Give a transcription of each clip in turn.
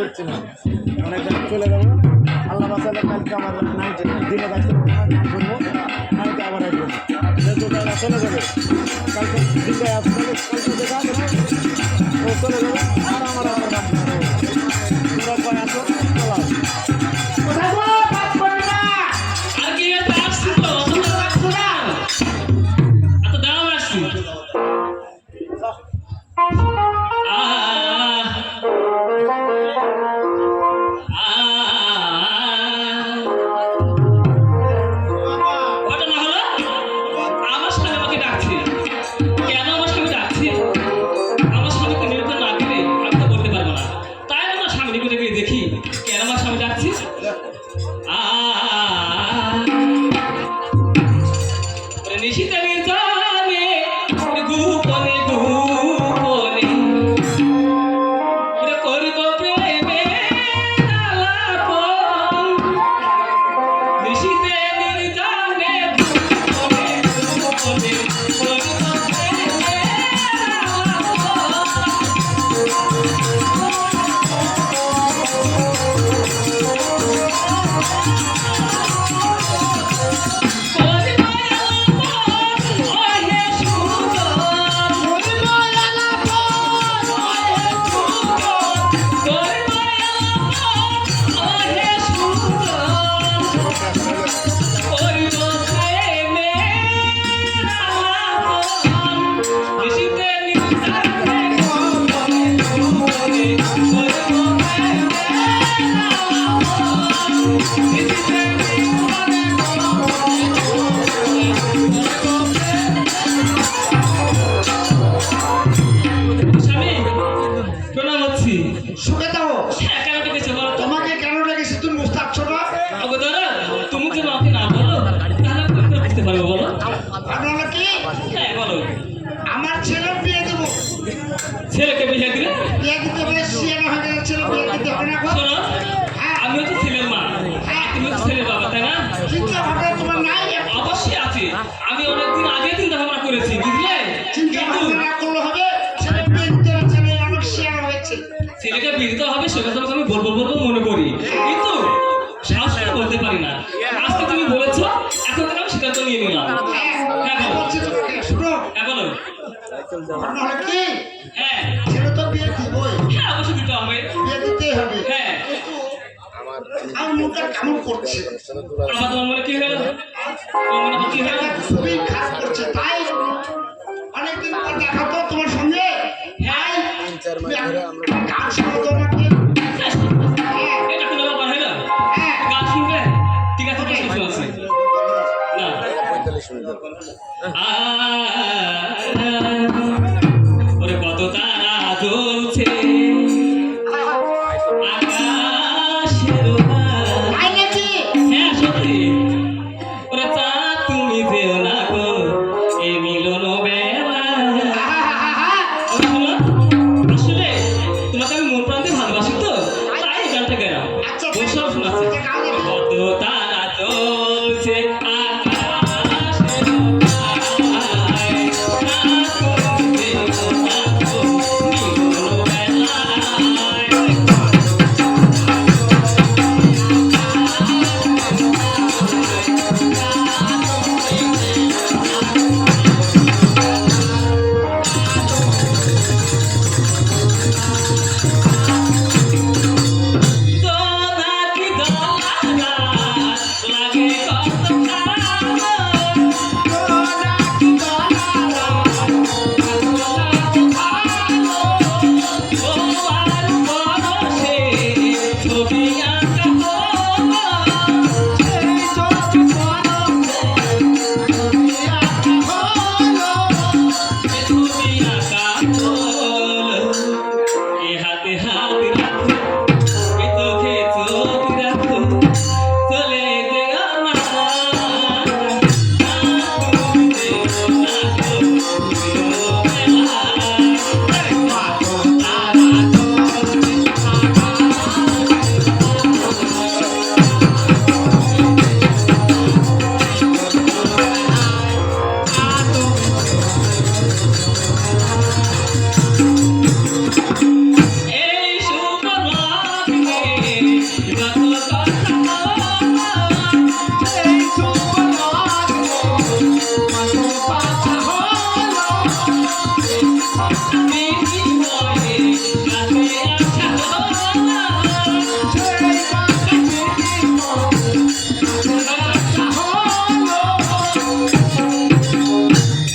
দেখছি না, অনেক চলে যাবো। আল্লাহ বাসালে কালকে আমার নাইটে দিনে কাজ করবো, নাইটে আবার আসবো। যেহেতু তারা চলে যাবে, কালকে দিনটায় আসলে কালকে দেখা হবে না, ও চলে যাবে আর আমার আবার কাজ তোমরা কয় আসো চলা। দেখি কেন আমার স্বামী যাচ্ছি। নিশিতে জানে গোপনে গোপনে করিব প্রেমে নিশিতে জানে গোপনে গোপনে তোমাকে কেন রেখেছি তুমি বুঝতে পারছো না? তুমি কেন আমাকে না বলো, তাহলে বুঝতে পারবো বলো। আপনারা কি? হ্যাঁ বলো। আমার ছেলে বিয়ে দেবো। ছেলেকে বিয়ে দিলে বিয়ে দিতে হবে, সিয়ানা হয়ে গেছে, ছেলে বিয়ে দিতে হবে না। শোনো, আমি হচ্ছে ছেলের মা, তুমি হচ্ছে ছেলের বাবা, তাই না? চিন্তা ভাবনা তোমার নাই? অবশ্যই আছে, আমি অনেকদিন আগে চিন্তা ভাবনা করেছি, বুঝলে? চিন্তা ভাবনা না করলে হবে? ছেলে বিয়ে দিতে হবে, ছেলে অনেক সিয়ানা হয়েছে। ছেলেকে বিয়ে দিতে হবে সে কথা আমি বলবো মনে করি, কিন্তু সাহস করে বলতে পারি না। আজকে তুমি বলেছো, এখন থেকে আমি সিদ্ধান্ত নিয়ে নিলাম। হ্যাঁ বলো। বলছি তোমাকে, শুনো। হ্যাঁ বলো। আপনারা কি? হ্যাঁ ছেলে তো বিয়ে দিবই, হ্যাঁ অবশ্যই দিতে হবে। বিয়ে দিতেই হবে। হ্যাঁ কিন্তু আমার মুখটা কেমন করছে? আমার তোমার মনে কি হলো? তোমার মনে কি হলো? খুবই খারাপ করছে, তাই অনেকদিন পর দেখা তো তোমার সঙ্গে। হ্যাঁ গান শোনাতো নাকি? এটা কোনো ব্যাপার হলো? গান শুনবে? ঠিক আছে, বেশ কিছু আছে না। ওরে কত তারা জ্বলছে আকাশের তাই নাকি? হ্যাঁ সত্যি। ওরে চাঁদ তুমি যেও না গো এ মিলন বেলা। আসলে তোমাকে আমি মন প্রাণ দিয়ে ভালোবাসি তো, তাই এই গানটা গেলাম। বসে শোনাচ্ছে কত তারা জ্বলছে আকাশের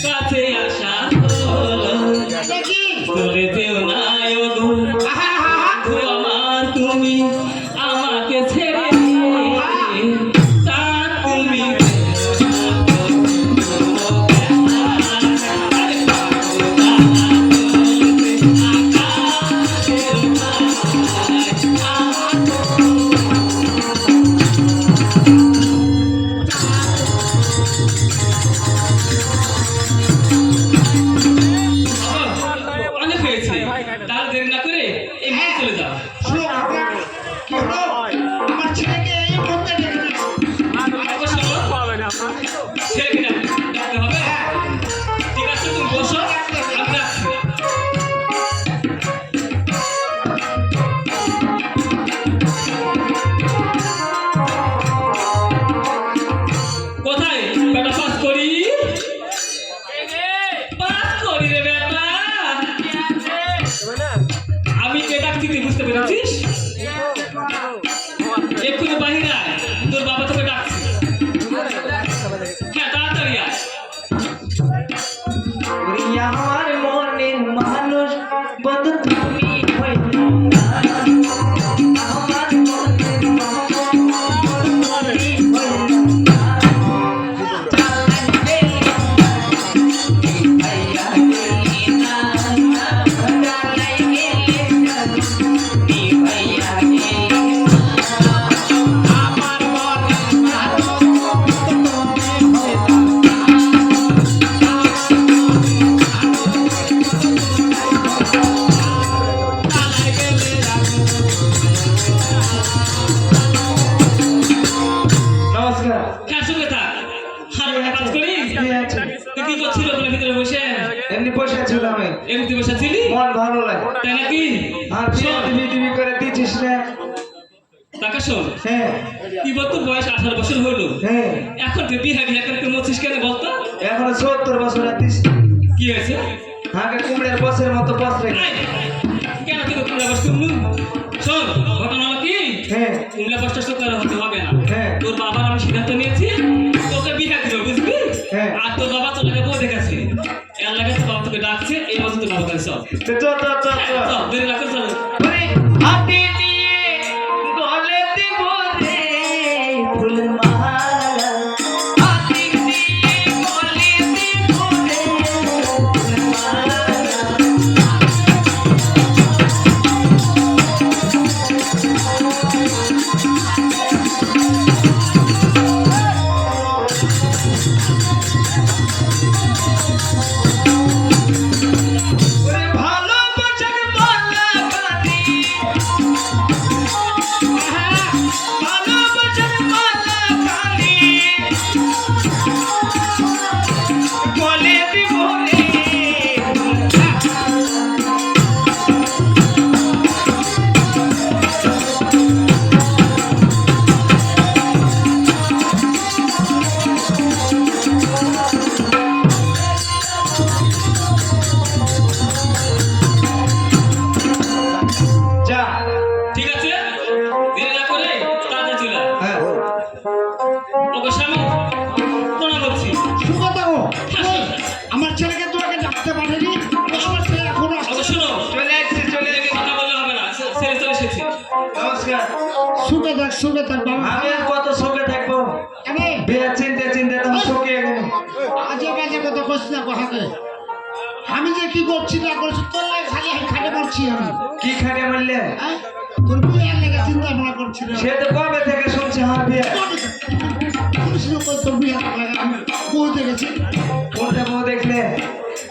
কাছে আসা হলো চলে যেও না ওগো বন্ধু আমার তুমি আমাকে ছেড়ে তা তুমি অনেক হয়েছে তাহলে দেরি না করে এমনি চলে যাও শোনো, কি হলো? আমার ছেলেকে এই মুহূর্তে ডেকে নিয়ে এসো। আবার শোনো, ছেলেকে ডাকতে হবে ঠিক আছে তুমি বসো আমি রাখছি কোথায় বেটা পাস করি রে বেটা আমি কে ডাকছি তুই বুঝতে পেরেছিস এক্ষুনি বাহির আয় তোর বাবা তোকে ডাকছি হ্যাঁ তাড়াতাড়ি আয় আমার মনের মানুষ বন্ধু তুমি হইল না। আমার মনের মানুষ বন্ধু তুমি হইল না। চালাই গেলি ভাইয়া গেলি না, চালাই গেলি ভাইয়া গেলি না। আমার মনের মানুষ বন্ধু তুমি হইল নমস্কার। হ্যাঁ শুনে থাক আর বেটা পাস করি কি আছে? তুই কি করছিল ওখানে ভিতরে বসে এমনি বসে ছিল আমি, এমনি বসেছিলি মন ভালো লাগে। তাই নাকি আর বিয়ে টিভি টিভি করে দিচ্ছিস না? টাকা শোন হ্যাঁ কি বলতো বয়স 18 বছর হলো হ্যাঁ, এখন তুই বিহা বিহা করে তুই মরছিস কেন বলতো এখন 70 বছর আছিস। কি হয়েছে আগে কুমড়ের বছরের মতো বস রেখে। আয়, কেন তুই কুমড়া বস করলু শোন ঘটনা হলো কি হ্যাঁ কুমড়া বসটা সত্য হতে হবে না হ্যাঁ তোর বাবার আমি সিদ্ধান্ত নিয়েছি তোকে বিহা দিব বুঝবি হ্যাঁ। আর তোর বাবা তোর লাগে বউ দেখেছে এর লাগে তোর বাবা তোকে ডাকছে এই বছর তোর বাবা কাছে চল তো চল চল চল চল। চল দেরি না করে চল ওরে হাতে নিয়ে গলে দিব রে ফুল মালা, হাতে নিয়ে গলে দিব রে ফুল মালা। ওরে ভালোবাসার মালা গানে, ভালোবাসার মালা গানে, গলে দিব রে। যা ঠিক আছে দেরি না করে তাড়াতাড়ি চলে আয়। হ্যাঁ ওকে স্বামী প্রণাম করছি সুকথা গো, হ্যাঁ, আমার ছেলেকে তোমাকে ডাকতে পারেনি, আমার ছেলে এখনো আসছে। ওকে শোনো চলে আসছি চলে এদিকে আসছি। কথা বললে হবে না ছেড়ে চলে এসেছি নমস্কার। সুখে থাক বাবা। আমি আর কত সুখে থাকবো? আরে বিয়ে চিনতে চিনতে তো শুকিয়ে গেল। আজে বাজে কথা কইস না কোহাকে। আমি যে কি করছি না করছি তোর লাগে খালি খাটে পড়ছি আমি। কি খাটে বললে? হ্যাঁ? তোর বিয়ের লেগে চিন্তা ভাবনা করছি না। সে তো কবে থেকে শুনছে আমার বিয়ে। শুনেছিল কই তোর বিয়ে লাগে আমি বউ দেখেছি। কোনটা বউ দেখলে?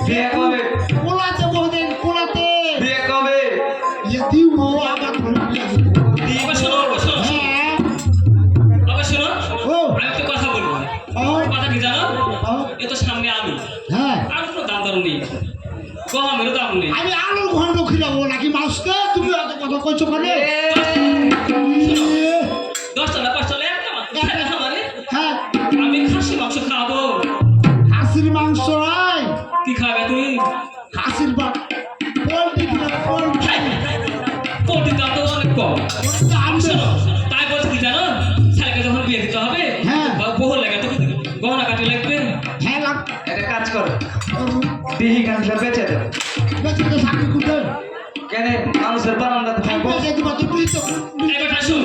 বিয়ে কবে? কোলাতে বউ দেখ কোলাতে। বিয়ে কবে? ইয়ে দিব আবার তোর বিয়ে দিব। ওকে শোনো হ্যাঁ। ওকে শোনো ও আমি একটা কথা বলবো ও কথা কি জানো ও এ তো সামনে আলু হ্যাঁ। আর কোনো দাম দাম নেই গহমেরও দাম নেই আমি আলুর ঘন্ট খিলাবো নাকি মাছকে তুমি এত কথা কইছো কেন? শোনো 10 টাকা 5 টাকা একটা মাত্র খাবারে হ্যাঁ আমি খাসি মাংস খাবো হাসির মাংস নাই কি খাবে তুমি হাসির বা পোল্ট্রি পোল্ট্রি পোল্ট্রির দাম তো অনেক কম দাম শোনো তাই বলছি কি জানো ছেলেকে যখন বিয়ে দিতে হবে দিহি কানটা বেচে দেব বেঁচে তো সাকি কুটে কেন মানুষের বারান্দাতে থাকবো বেঁচে দিব তুই তো এই বেটা শুন,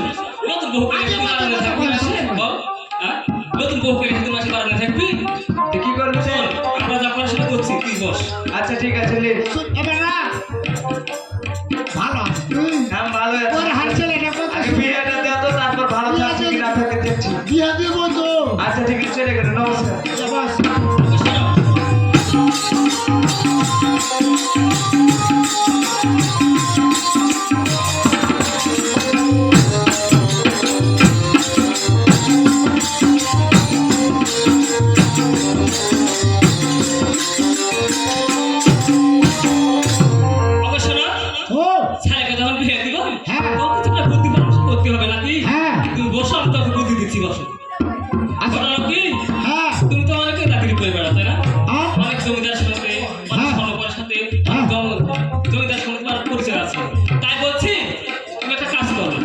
নতুন বউ পেয়ে তুই বারান্দায় থাকবি না সে? বল, হ্যাঁ? নতুন বউ পেয়ে তুই মাসে বারান্দায় থাকবি? তো কি করবি শোন, আমরা যা পড়াশোনা করছি তুই বস। আচ্ছা ঠিক আছে লে এবার না ভালো আছে তুই হ্যাঁ ভালো তোর আছে হাত ছেলেটা কত আগে বিয়েটা দেও তো তারপর ভালো থাকছে কি না থাকে দেখছি বিয়া দিব তো আচ্ছা ঠিক আছে চলে গেল নমস্কার বাস শোনো, ওকে শোনো, ও ছেলেকে যখন বিয়ে দিব, হ্যাঁ। তোকে তো একটা বুদ্ধি পরামর্শ করতে হবে নাকি? হ্যাঁ। তুমি বসো, আমি তোকে বুদ্ধি দিচ্ছি, বসো। আচ্ছা ঘটনা কি? হ্যাঁ তুমি তো অনেকে চাকরি করে বেড়াও, তাই না? আর অনেক জমিদার সাথে, অনেক স্বর্ণকারের সাথে, হ্যাঁ। জমিদার সঙ্গে তোমার পরিচয় আছে। তাই বলছি, তুমি একটা কাজ করো।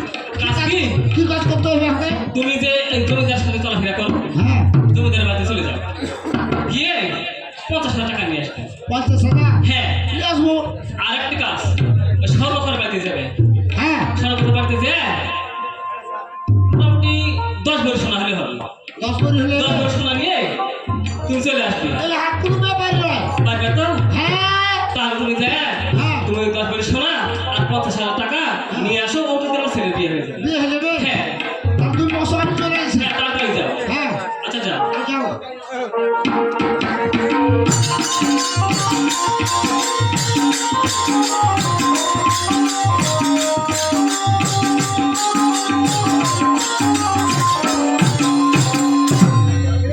কাজ কি? কি কাজ করতে হবে আমাকে তুমি যে এই জমিদার সাথে চলাফেরা করো, হ্যাঁ জমিদার বাড়িতে চলে যাও, গিয়ে 50,000 টাকা নিয়ে আসবে। 50,000 হ্যাঁ, নিয়ে আসবো আর একটা কাজ, ওই স্বর্ণকার বাড়িতে যাবে। হ্যাঁ স্বর্ণকার বাড়িতে যে মোটামুটি 10 ভরি সোনা হলে হবে। 10 করে হলে 10 ভরি সোনা নিয়ে তুমি চলে আসবে। এই হাত কোনো ব্যাপার নয় পারবে তো? হ্যাঁ তাহলে তুমি যায়, হ্যাঁ। তুমি 10 ভরি সোনা আর 50,000 টাকা নিয়ে আসো, ওটা তোমার ছেলে বিয়ে হয়ে যাবে। বিয়ে হলে রে হ্যাঁ, তাহলে তুমি মশারি চলে আসি হ্যাঁ, তাড়াতাড়ি যাও। হ্যাঁ আচ্ছা যাও। যাও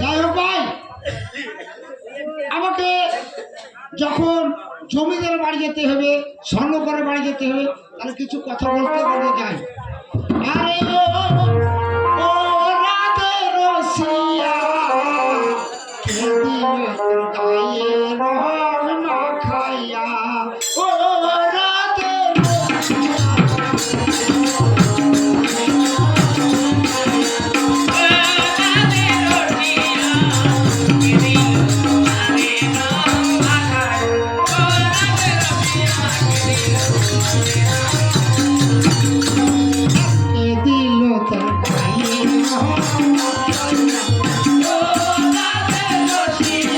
যাই হোক ভাই আমাকে যখন জমিদার বাড়ি যেতে হবে স্বর্ণকারের বাড়ি যেতে হবে তাহলে কিছু কথা বলতে বলতে যাই আরে ও রাধে রসিয়া কে দিল তোর গায়ে রং মাখাইয়া ও রাধে রসিয়া কে দিল তোর গায়ে রং মাখাইয়া ও রাধে রসিয়া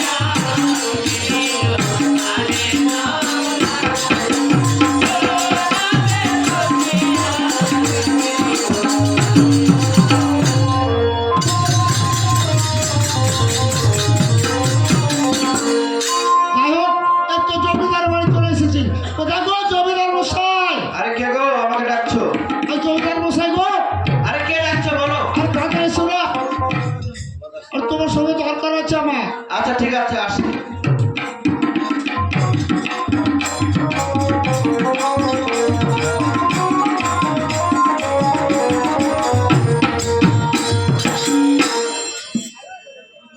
যাই হোক এই তো জমিদার বাড়ি চলে এসেছি কোথায় গো জমিদার মশাই আরে কে গো আমাকে ডাকছো এই জমিদার মশাই গো আরে কে ডাকছো বলো আর তাড়াতাড়ি শোনো আর তোমার সঙ্গে দরকার আছে আমার আচ্ছা ঠিক আছে আসছি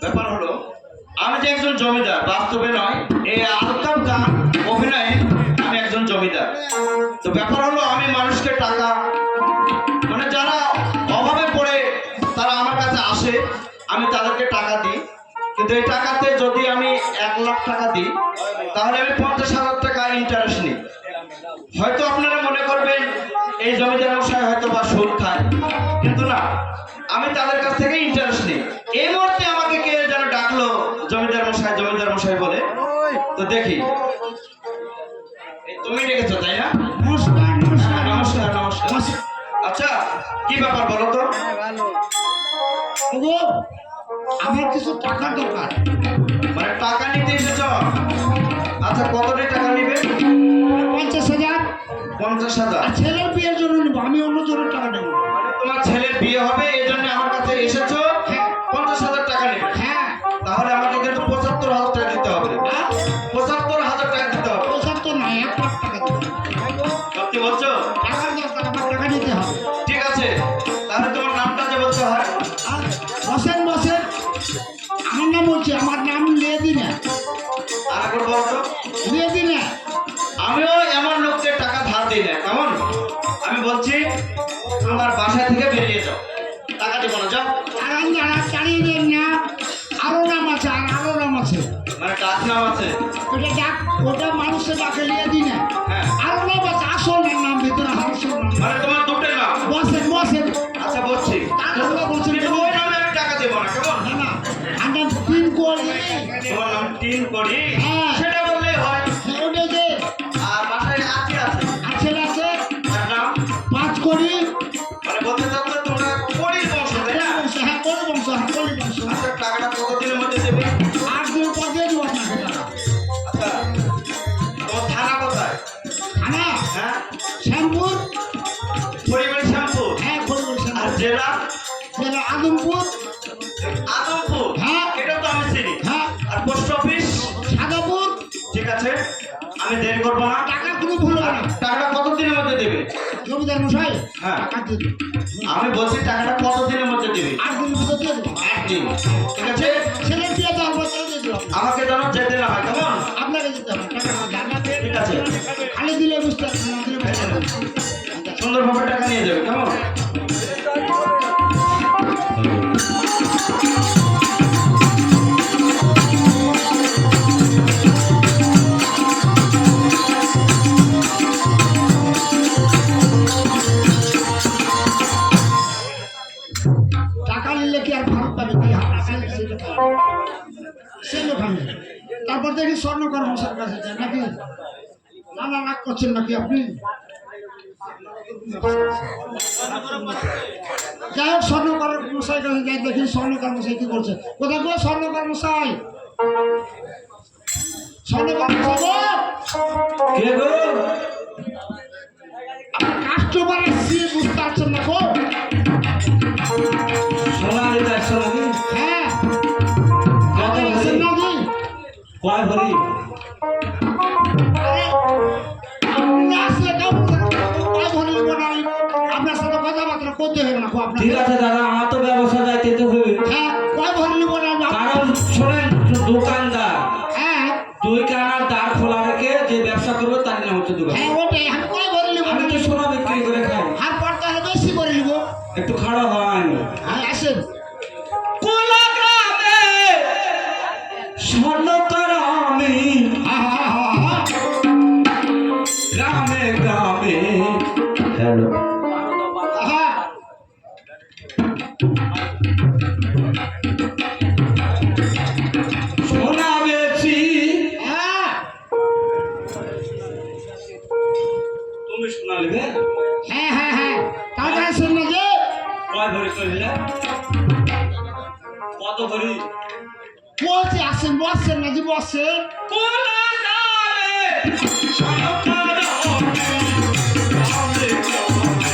ব্যাপার হলো আমি যে একজন জমিদার বাস্তবে নয় এই আলতার গান অভিনয়ে আমি একজন জমিদার তো ব্যাপার হলো আমি মানুষকে টাকা মানে যারা অভাবে পড়ে তারা আমার কাছে আসে আমি তাদেরকে টাকা দিই কিন্তু এই টাকাতে যদি আমি 1 লাখ টাকা দিই তাহলে আমি 50,000 টাকা ইন্টারেস্ট নিই হয়তো আপনারা মনে করবেন এই জমিদার মশাই হয়তো বা সুদ খায় কিন্তু না আমি তাদের কাছ থেকে ইন্টারেস্ট নিই এই মুহূর্তে আমাকে কে যেন ডাকলো জমিদার মশাই বলে তো দেখি এই তুমি ডেকেছো তাই না নমস্কার নমস্কার নমস্কার নমস্কার নমস্কার। আচ্ছা কি ব্যাপার বলো তো ওগো আমার কিছু টাকার দরকার মানে টাকা নিতে এসেছো আচ্ছা কতটি টাকা নিবে 50,000 50,000 আর ছেলের বিয়ের জন্য নেবো আমি অন্য জনের টাকা নেবো মানে তোমার ছেলের বিয়ে হবে এই জন্য আমার কাছে এসেছো হ্যাঁ 50,000 টাকা নেবে হ্যাঁ তাহলে আমাকে কিন্তু 75,000 টাকা দিতে হবে আর 75,000 টাকা দিতে হবে ওসব তো নয় 1 লাখ টাকা দেবো সত্যি বলছো টাকার দরকার আমার টাকা নিতে হবে ঠিক আছে তাহলে তোমার নামটা যে বলতে হয় আর বসেন বসেন আমার নাম বলছি আমার নাম নিয়ে দিনা আর একবার বলো তো নিয়ে দিনা আমিও এমন লোককে টাকা ধার দিই না কেমন আমি বলছি আমার বাসা থেকে বেরিয়ে যাও টাকা দিব না যাও আর আমি চালিয়ে দেন না আরো নাম আছে আর আরো নাম আছে মানে ডাক নাম আছে। ওটা ডাক, ওটা মানুষের ডাকে লিয়ে দিই না। হ্যাঁ। আর নাম আছে, আসল নাম ভিতরে আসল নাম। মানে তোমার দুটোই নাম। বসেন বসেন। আচ্ছা বলছি, তার কথা বলছেন কিন্তু কেন? ওই নামে আমি টাকা দেবো না, কেমন? না না, আমার তিন কোটি। তোমার নাম তিন কোটি, হ্যাঁ। সেটা বললেই হয়। ওটা যে আর বাসায় আর কি আছে? আছে আছে তার নাম 5 কোটি। মানে বলতে চাচ্ছ তোমরা কোটির বংশ, তাই না? হ্যাঁ, কোটি বংশ, হ্যাঁ কোটি বংশ। আচ্ছা, টাকাটা কতদিনের মধ্যে দেবে? 8 দিন পর দিয়ে দেবো আপনাকে টাকা। আচ্ছা, তোমার থানা কোথায়? থানা হ্যাঁ, শ্যামপুর। পরিবারের শ্যামপুর। হ্যাঁ পরিবার আর শ্যামপুর। জেলা? জেলা আদমপুর। আদমপুর। হ্যাঁ। এটা তো আমি চিনি। হ্যাঁ আর পোস্ট অফিস? সাদাপুর। ঠিক আছে, আমি দেরি করবো না। টাকার কোনো ভুল হবে না। টাকাটা কতদিনের মধ্যে দেবে? জমিদার মশাই হ্যাঁ। টাকা দিয়ে দেবো। আমি বলছি টাকাটা কতদিনের মধ্যে দেবে? 8 দিনের ভিতর দিয়ে দেবো। একদিন। ঠিক আছে, ছেলে দিয়ে দেওয়ার পর ছেলে দিয়ে দেবো। আমাকে যেন যেতে না হয়, কেমন? আপনাকে দিতে হবে টাকা না জানাতে। ঠিক আছে, খালি দিলে বুঝতে পারছেন না, দিলে বুঝতে পারছেন না। সুন্দরভাবে টাকা নিয়ে যাবে, কেমন? টাকা নিলে কি আর ভারত পাবে কি? সেই ওখানে তারপর দেখি স্বর্ণকর মশার কাছে যায় নাকি? নানা রাগ করছেন নাকি আপনি? যাই হোক, স্বর্ণকর মশাই কাছে যাই, দেখি স্বর্ণকর মশাই কি করছে। কোথায় গো স্বর্ণকর মশাই? স্বর্ণকর মশাই গো, কে গো? কাস্টমার এসছি, বুঝতে পারছেন না গো? সোনালি দেখছো নাকি? হ্যাঁ কত আপনি আছেন ভরি? নাকি? কয় ভরি? আরে, আপনি আসলে কেমন কয় ভরি নিব না নিব? আপনার সাথে কথাবার্তা করতে হবে না গো আপনাকে। ঠিক আছে দাদা, আমার তো ব্যবসা যাইতে তো হবে। হ্যাঁ, কয় ভরি নিব না নিব? কারণ শোনেন, দোকানদার হ্যাঁ 2 কানার দ্বার খোলা রেখে যে ব্যবসা করবে তার নাম হচ্ছে দোকান। হ্যাঁ ওটাই, আমি কয় ভরি নিব? আমি তো সোনা বিক্রি করে খাই। আর পর তাহলে বেশি করে নিব। একটু খাড়া হয়নি। হ্যাঁ আসেন। কোলা গ্রামে স্বর্ণকার আমি, হ্যাঁ হ্যাঁ হ্যাঁ হ্যাঁ। গ্রামে গ্রামে। হ্যালো, হ্যাঁ সোনা বেচি। হ্যাঁ তুমি সোনা নেবে? হ্যাঁ হ্যাঁ হ্যাঁ, তাড়াতাড়ি আসেন না যে। কয় ভরি কইলে? কত ভরি? বলছি আসেন, বসছেন না যে, বসছেন। কোলা গ্রামে স্বর্ণকার আমি, গ্রামে গ্রামে।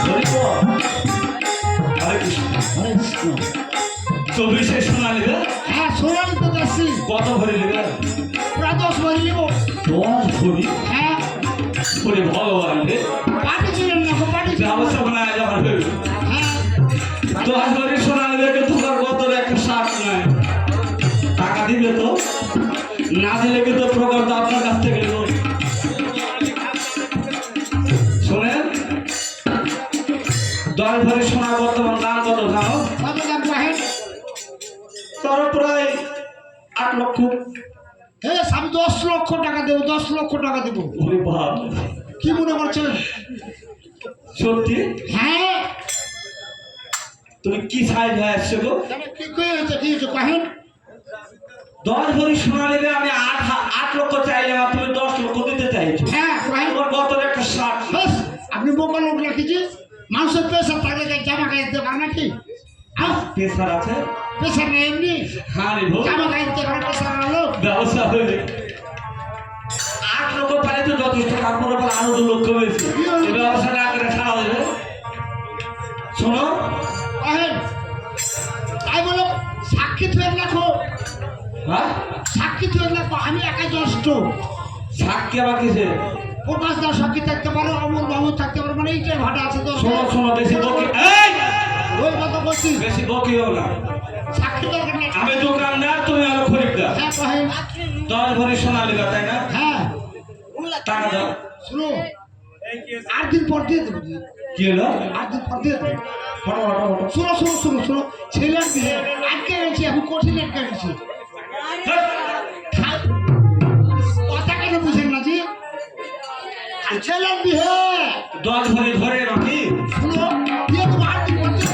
হরি বল। হরে কৃষ্ণ। হরে কৃষ্ণ। 24 সোনা নেবে? হ্যাঁ সোনালি তো যাচ্ছি, কত ভরি নেবে? প্রায় 10 ভরি নিব। 10 ভরি? হ্যাঁ ওরে ভগবান রে, পাটি ছিলেন না গো, পাটি ছিলেন। ব্যবসা বানায় যাবার হয়ে। হ্যাঁ 10 ভরি সোনা নেবে, কিন্তু তোমার কত একটা শার্ট নাই। টাকা দিবে তো? না দিলে কিন্তু প্রকার তো আপনার কাছ থেকে নেব। শোনেন, 10 ভরি সোনা বর্তমান দাম কত জানো? কত দাম পাহেন? তার প্রায় 8 লক্ষ। হ্যাঁ আমি 10 লক্ষ টাকা দেবো, 10 লক্ষ টাকা দেবো। ওরে বাপ, কি মনে করছেন? সত্যি? হ্যাঁ তুমি কি সাইজ হয়ে আসছো গো? কি হয়েছে, কি হয়েছে পাহেন? 10 ভরি সোনা নেবে, আমি 8 লক্ষ চাইলাম, আর তুমি 10 লক্ষ দিতে চাইছো। হ্যাঁ পাহেন। তোমার কত একটা শার্ট। বাস, আপনি বোকা লোক রাখিছি। মানুষের পেশা থাকলে যাই জামা গায়ে দিতে পারে নাকি? পেশার আছে? পেশা নেই এমনি, হ্যাঁ রে ভো, জামা গায়ে দিতে পারে পেশা হলো। ব্যবসা হয়ে 8 লক্ষ পারে তো যথেষ্ট, তারপর আবার আরো 2 লক্ষ বেশি। এই ব্যবসা না করে খাওয়া যাবে? শোনো, পাহেন তাই বলো, সাক্ষী তুই রাখো, হ্যাঁ সাক্ষী তুই রাখো। আমি একাই যষ্ট। সাক্ষী আবার কিসে? প্রকাশ দাও সাক্ষী থাকতে পারো, অমর বাবু থাকতে পারো, মানে এইটাই ভাটা আছে তো। শোনো শোনো, বেশি বকি, এই ওই কথা বলছি, বেশি বকিও না। সাক্ষী দরকার নেই। আমি দোকানদার, তুমি আরো খরিদ্দার। হ্যাঁ পাহেন। 10 ভরি সোনা নেবে, তাই না? হ্যাঁ টাকা দাও। শুনো 8 দিন পর দিয়ে দেবো কি হলো? 8 দিন পর দিয়ে দেবো হটো, হটো, হটো। শোনো ছেলের বিয়ে আটকে গেছি আমি কঠিন আটকে গেছি কথা কেন বুঝেন না জি আর ছেলের বিয়ে 10 ভরি ধরে রাখি। শুনো দিয়ে দেবো 8 দিন পর দিয়ে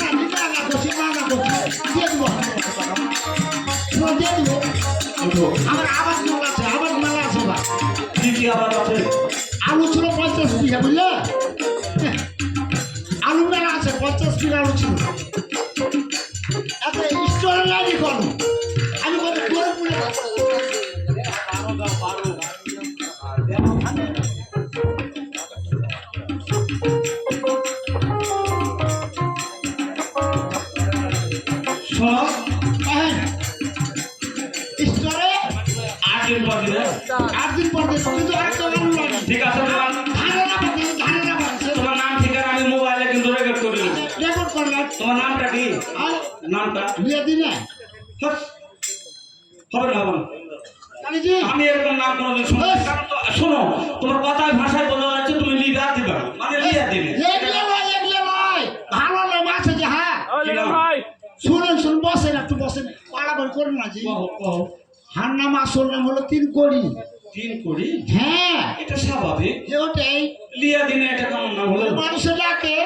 দেবো না করছি দিয়ে দেবো শুনো দিয়ে দেবো ওঠো। আমার আবার মেলা আছে বা কি কি আবার আছে? আলু ছিল 50 বিঘা বুঝলে আলু মেলা আছে 50 বিঘা আলু ছিল এত স্টোরে লাগি কোন আমি বলি তোর পুলে শোনো, স্টোরে 8 দিন পর দিবে। 8 দিন পর দিয়ে কিন্তু একটা আলু লাগে ঠিক আছে, ধানের আছে তোমার নাম ঠিকানা আমি মোবাইলে কিন্তু রেকর্ড করে নিচ্ছি। রেকর্ড করলাম তোমার নামটা কি? আর নামটা? বিয়ে দিনে হাস। হবে না, হবে না। জানি জি আমি এরকম নাম কোনোদিন শুনি নাই। কারণ শোনো, তোমার কথায় ভাষায় বোঝা যাচ্ছে তুমি লিডার দিবা, মানে লিডার দিবে। এগুলো নয় ভালো নাম আছে যে হ্যাঁ কি নাম? শুনুন বসেন একটু বসেন পাড়াবার করুন না জি কও, কও। হার নাম আসল নাম হলো 3 কোড়ি 3 কোটি? হ্যাঁ এটা স্বাভাবিক। যে ওটাই লিয়া দিনে এটা কেমন নাম হলো? মানুষের ডাকে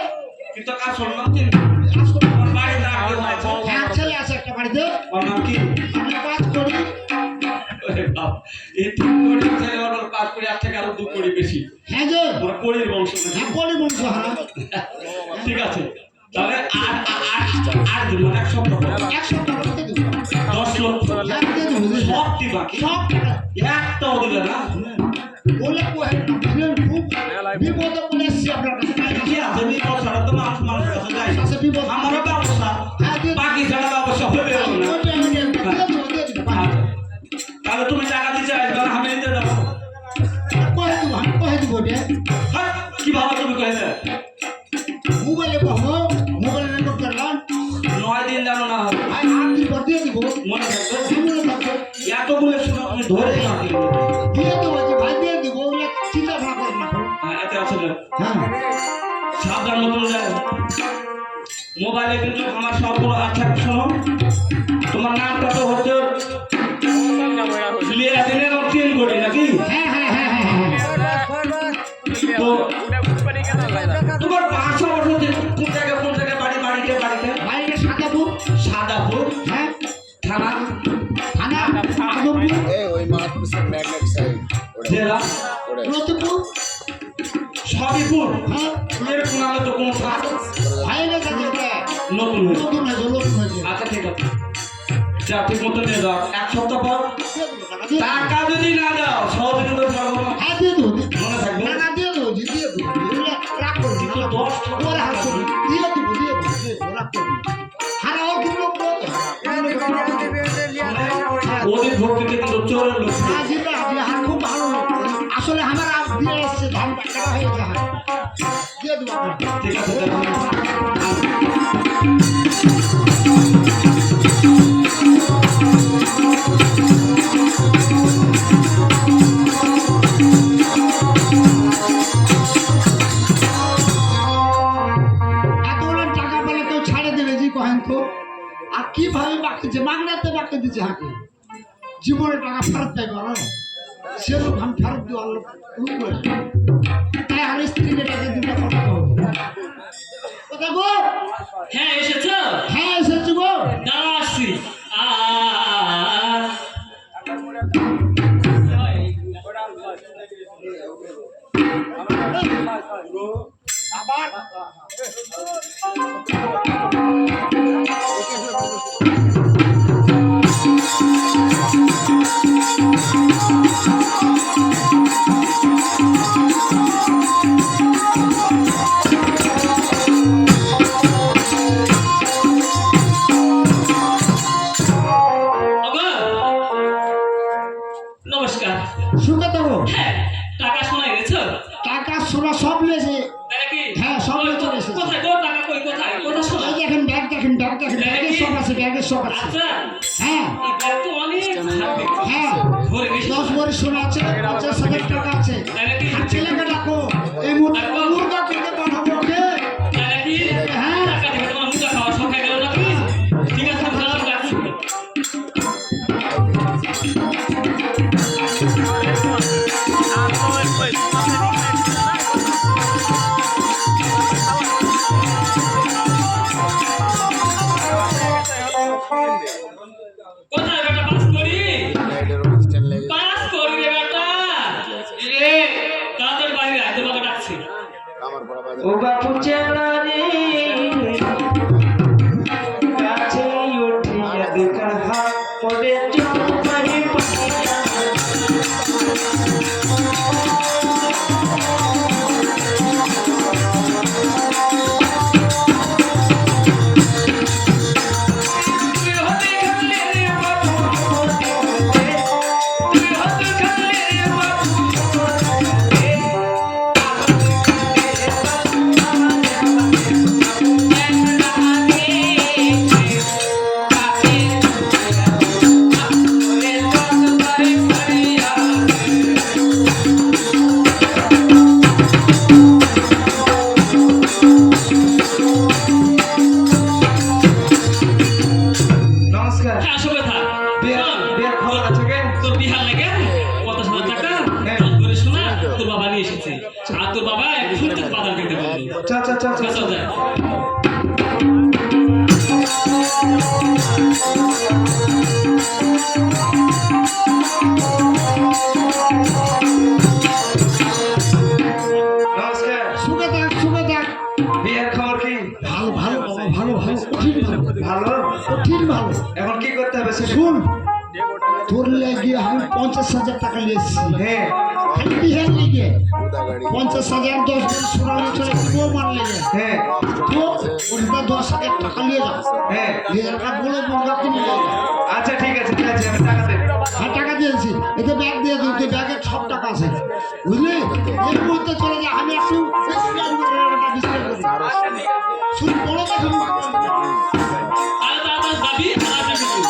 কিন্তু আসল নাম 3 কোটি। আসল তোমার বাড়ির নাম কি আছে? হ্যাঁ ছেলে আছে একটা বাড়িতে ওর নাম কি? আমি 5 কোড়ি ওরে বাপ, এই 3 কোটি ছেলে ওর 5 কোটি, আর থেকে আরো 2 কোটি বেশি। হ্যাঁ যে ওরা কোটির বংশ নাকি? হ্যাঁ কোড়ি বংশ হ্যাঁ ঠিক আছে, তাহলে আর দিন মানে 1 সপ্তাহ পর 1 সপ্তাহ করতে দিব 10 লক্ষ হ্যাঁ দিয়ে দেবো সব দিবা কি? সব টাকা একটাও দিবে না? বলে কোহে না বুঝলেন খুব বিপদে পড়ে এসছি আপনার কাছে কি আছে? বিপদ ছাড়া তো মানুষের কাছে যাই না। আছে বিপদ আমারও ব্যবস্থা, হ্যাঁ দিয়ে বাকি ছাড়া ব্যবস্থা হবে না। দিয়ে দেবো আচ্ছা, তাহলে তুমি টাকা দিতে আসবে আর আমি নিতে যাবো। কহে দিব রে হ্যাঁ, কি ভালো তুমি কইলে? মোবাইলে কহো মোবাইলে রেকর্ড করলাম 9 দিন জানো না হবে, আর 8 দিন পর দিয়ে দিব মনে থাকবে। মনে থাকবে এতগুলো শুনে তুমি ধরে না কিন্তু। দিয়ে দেবো যে ভাই দিয়ে দিব ওগুলো চিন্তা ভাবনা করেন না হ্যাঁ, এতে আসলে হ্যাঁ সাবধান মতন যায়। মোবাইলে কিন্তু আমার সবগুলো আচ্ছা শোনো, তোমার নামটা তো হচ্ছে লিয়া দিনের 3 কোটি নাকি? হ্যাঁ হ্যাঁ হ্যাঁ হ্যাঁ তো তোমার বাসা বসে কোন জায়গায় বাড়িতে বাইরে সাদাপুর হ্যাঁ থানা থানা আদমপুর এই ওই মাহাপুরের ম্যাগনেট সাইড জেলা ওরে লতিপুর সবিপুর। হ্যাঁ এরকম নামে তো কোনো বাইরে কাছে নতুন হয়েছে। নতুন হয়েছে আচ্ছা ঠিক আছে, যা ঠিক মতো নিয়ে যাও। 1 সপ্তাহ পর টাকা যদি না দাও সহযোগিতা করবো না, হ্যাঁ দিয়ে দেবো মনে থাকবে। না দিয়ে দেবো দিয়ে দেবো রাগ করবি কিন্তু 10 টাকা ওরা হাত করবি দিয়ে দেবো রাগ করবি হারা ওর দুটো ওদের ভক্তিতে কিন্তু চোরের লোক। হার খুব ভালো আসলে আমার দিয়ে এসছে ধান টাকা হয়ে যায় দিয়ে দেবো ঠিক আছে, দেখো। এতগুলো টাকা পেলে কেউ ছাড়ে দেবে জি কহেন তো আর কিভাবে বাকিছে মাগনাতে বাকি দিচ্ছে হাঁকে জীবনে টাকা ফেরত দেয় বলো সেরকম আমি ফেরত দেওয়ার লোক তাই আর স্ত্রীকে টাকা দিতে কথা হবে কোথায় গো হ্যাঁ, এসেছো? হ্যাঁ এসেছি গো দাঁড়া আসছি। আবার নমস্কার। সুখে থাকো হ্যাঁ, টাকা শোনা গেছো টাকা সোনা সব নিয়েছে নাকি? হ্যাঁ, সব নিয়ে চলে এসেছে। কোথায় গো টাকা? কই কোথায়? কোথায় শোনা? এই দেখেন ব্যাগের সব আছে ব্যাগের সব আছে আচ্ছা, হ্যাঁ এই ব্যাগ তো অনেক ভারী। হ্যাঁ ভরে গেছে। 10 ভরি সোনা আছে 50,000 টাকা আছে কোথায় বেটা পাস করি? লাইটের অনুষ্ঠান লেগে পাস করি রে বেটা। এ তাদের বাইরে আয়, তোর বাবা ডাকছে। আমার পড়া বাজে ও বাপু চেনা রে কাছে উঠিয়া দেখার হাত পড়ে চুপাই নমস্কার হ্যাঁ, আসো কথা। বিয়ের খবর আছে কে? তোর বিহার লাগে 50,000 টাকা খরচ করে শোনা তোর বাবা নিয়ে এসেছে। আর তোর বাবা এখন তোকে বাজার কিনতে বললো। চল চল চল চল চল যায়। নমস্কার শুনে থাক শুনে থাক। বিয়ের খবর কি? ভালো ভালো বাবা, ভালো ভালো কঠিন ভালো ভালো। কঠিন ভালো। এখন কি করতে হবে সেটা? শুন, তোর লেগে আমি 50,000 টাকা নিয়েছি। হ্যাঁ খালি বিহার লেগে উদা গাড়ি 50,000 10 দিন সোনালি চলে কেউ মান লেগে হ্যাঁ তো ওটা 10,000 টাকা নিয়ে যাও। হ্যাঁ নিয়ে একটা বড় বন্ধা কিনে নিয়ে যাও। আচ্ছা ঠিক আছে ঠিক আছে আমি টাকা দেব। আর টাকা দিয়েছি, এতে ব্যাগ দিয়ে দিই, ব্যাগে সব টাকা আছে বুঝলি। এই মুহূর্তে চলে যা, আমি একটু শুধু বড় কথা আর তারপর যাবি আর আসবি তুই।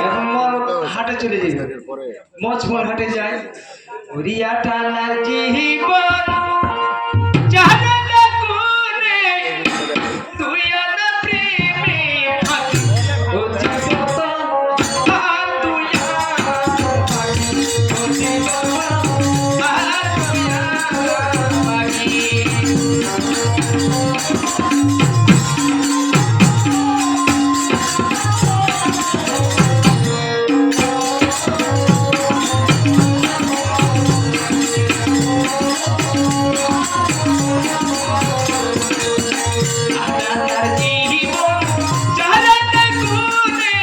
এখন মল হাটে চলে যাই, পরে মজমল হাটে যাই। ওরিয়া টানার জীবন জানা কোনে তুই না প্রেমে ফাঁকি ও জীবন আর তুই ফাঁকি ও জীবন আর তুই ফাঁকি। আটার জীবন জানা কোনে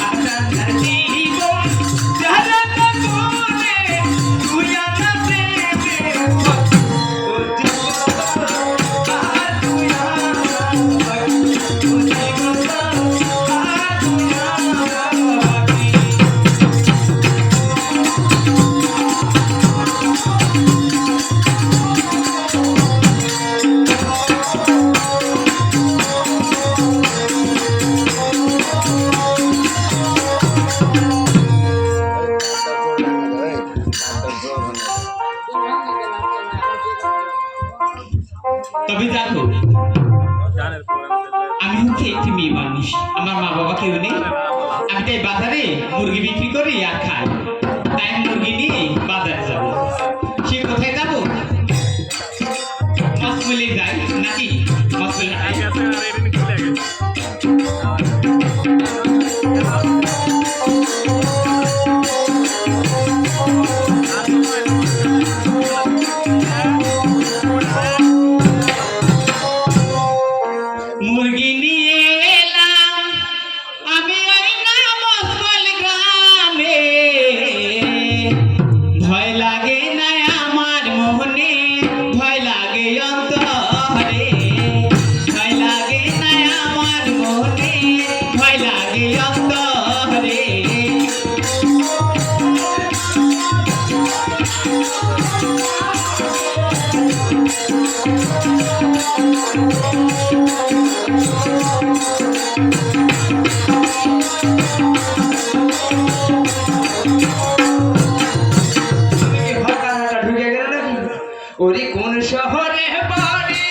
আটার জীবন জানা কোনে তুই না প্রেমে ফাঁকি ও জীবন আর তুই ফাঁকি ও জীবন আর তুই ফাঁকি। তবে দেখো, আমি হচ্ছে একটি মেয়ে মানুষ, আমার মা বাবা কেউ নেই। আমি তাই বাজারে মুরগি বিক্রি করি আর খাই। তাই আমি মুরগি নিয়ে বাজারে যাব। সে কোথায় যাব? মসজিদে যাই নাকি মসজিদে মুরগি নিয়ে এলাম আমি ওই না মসজিদ গ্রামে। ভয় লাগে না আমার মনে, ভয় লাগে অন্তরে। ভয় লাগে না আমার মনে, ভয় লাগে অন্তরে। ঢুকে গেল নাকি? ওরে কোন শহরে বাড়ি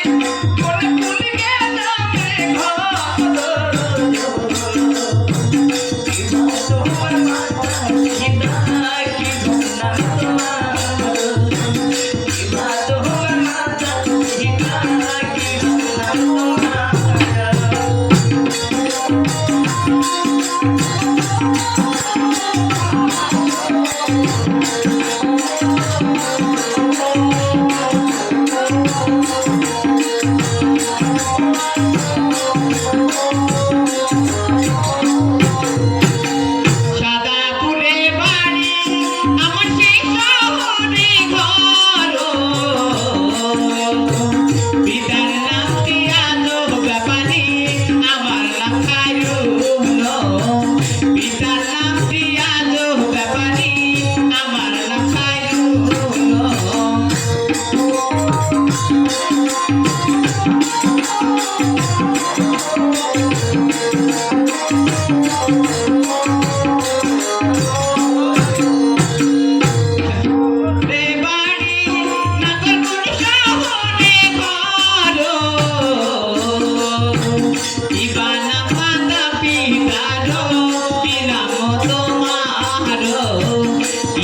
সাদা ফুলে বাড়ি আমার সেই শহরে ঘর পিতার নাম তিয়ানো ব্যাপারী আমার নাম খায়রুল পিতার নাম তিয়ানো ব্যাপারী আমার নাম খায়রুল রে বাড়ি নাগরপুর শহরে ঘর ইবানা মাতা পিতার বিনাম তোমার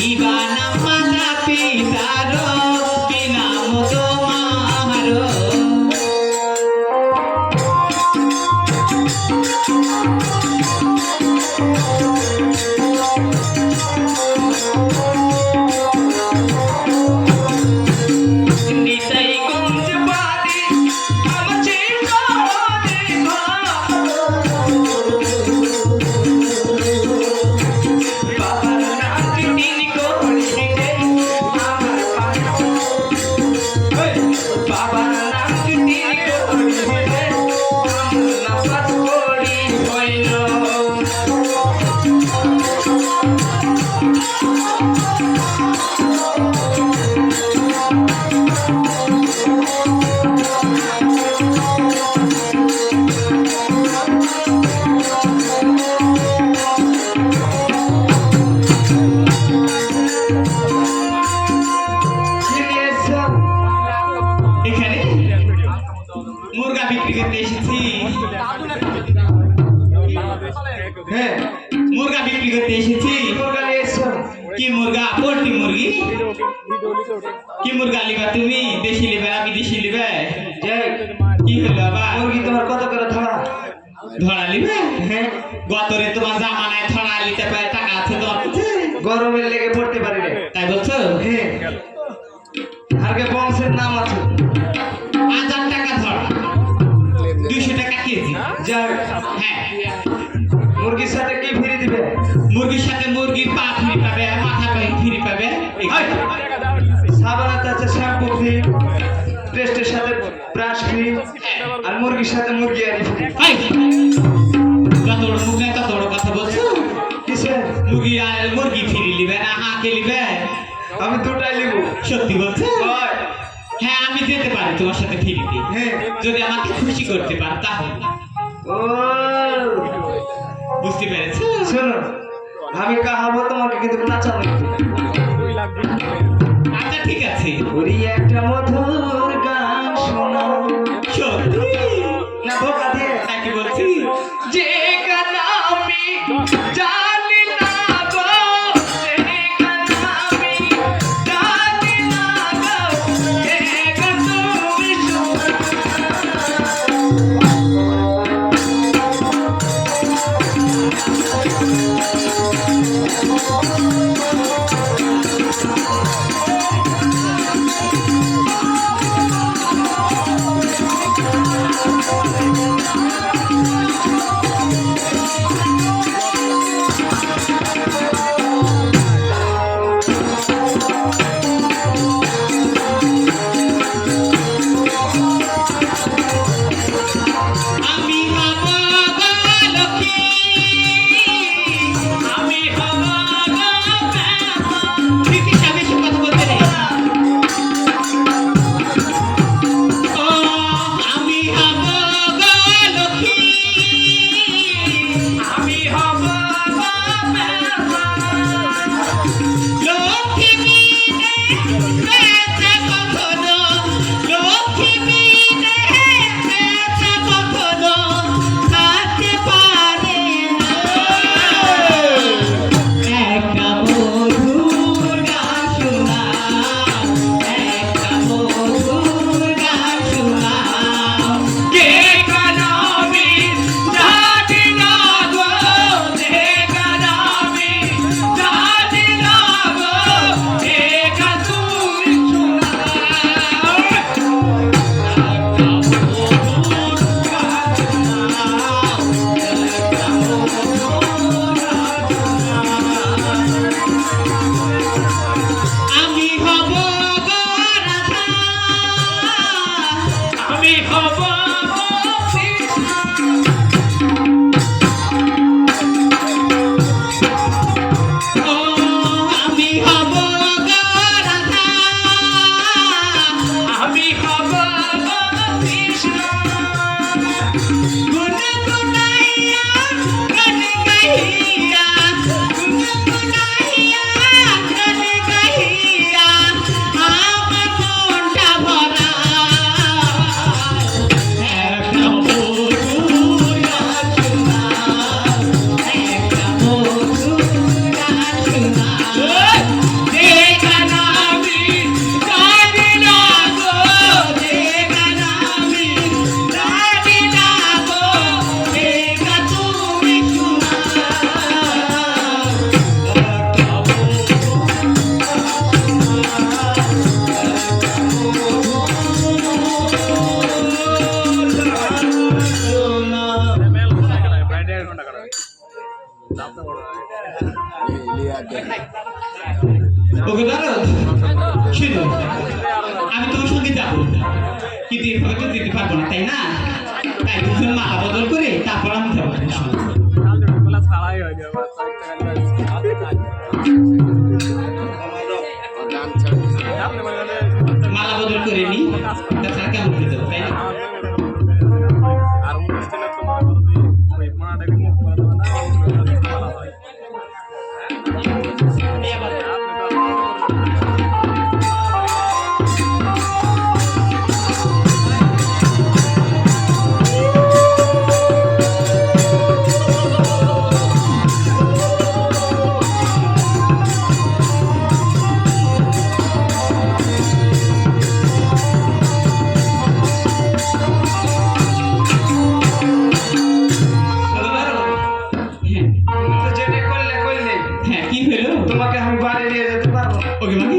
ইবানা মাতা পিতার বিনাম তোমার নিতাই গুঞ্জ বাড়ি আমার সেই শহরে ঘর বাবার নাম তিন কোটি আমার বাবার নাম তিন কোটি আমার নাম পাঁচ কোটি হইল এখানে মুরগা বিক্রি করতে এসেছি হ্যাঁ মুরগা বিক্রি করতে এসেছি মুরগা নিয়ে এসছো কি মুরগা পোল্ট্রি মুরগি কি মুরগা লিবা তুমি দেশি লিবে আমি দেশি লিবে যাই কি হলো আবার মুরগি তোমার কত করে ধরা ধরা লিবে হ্যাঁ গতরে তোমার জামানায় ধরা লিতে পারে টাকা আছে তোমার কাছে গরমের লেগে পড়তে পারি না তাই বলছো হ্যাঁ আগে বংশের নাম আছে 1000 টাকা ধরা 200 টাকা কেজি যাই হ্যাঁ মুরগির সাথে কি ফ্রি দিবে মুরগির সাথে মুরগির পা ফ্রি পাবে মাথা ফ্রি পাবে হাই! সাবানাতে আছে শ্যাম্পু ফ্রি পেস্টের সাথে ব্রাশ ফ্রি আর মুরগির সাথে মুরগি আর ফ্রি এই, যত বড় মুখ নেই তত বড় কথা বলছো কিসে মুরগি ফ্রি লিবে না হাঁকে লিবে আমি দুটাই নিব সত্যি বলছো হয় হ্যাঁ আমি যেতে পারি তোমার সাথে ফ্রিতে হ্যাঁ যদি আমাকে খুশি করতে পারো তাহলে ও বুঝতে পেরেছো শোনো আমি কাহাবো তোমাকে কিন্তু নাচাবো একটু। আচ্ছা ঠিক আছে ওরি একটা মধুর গান শোনো সত্যি না ধোকা দিয়ে তাকে বলছি যে গান আমি জানি না গো সে গান আমি জানি না গো সে গান তুমি শোনো ওকে ধরো শুনো, আমি তোমার সঙ্গে যাবো, কিন্তু এভাবে তো দিতে পারবো না, তাই না? তাই দুজন মালা বদল করে তারপর আমি যাবো তোমার সঙ্গে। গান ছাড়া মালা বদল করে নি, তাছাড়া কেমন হয়ে যাবো, তাই না? আর অনুষ্ঠানে তো মনে করো যে ওই মাটাকে মুখ করা যাবে না, অনুষ্ঠানে ভালো হয়। হ্যাঁ, তো যেটা করলে হ্যাঁ, কি হলো? তোমাকে আমি বাড়ি নিয়ে যেতে পারবো। ওকে মানে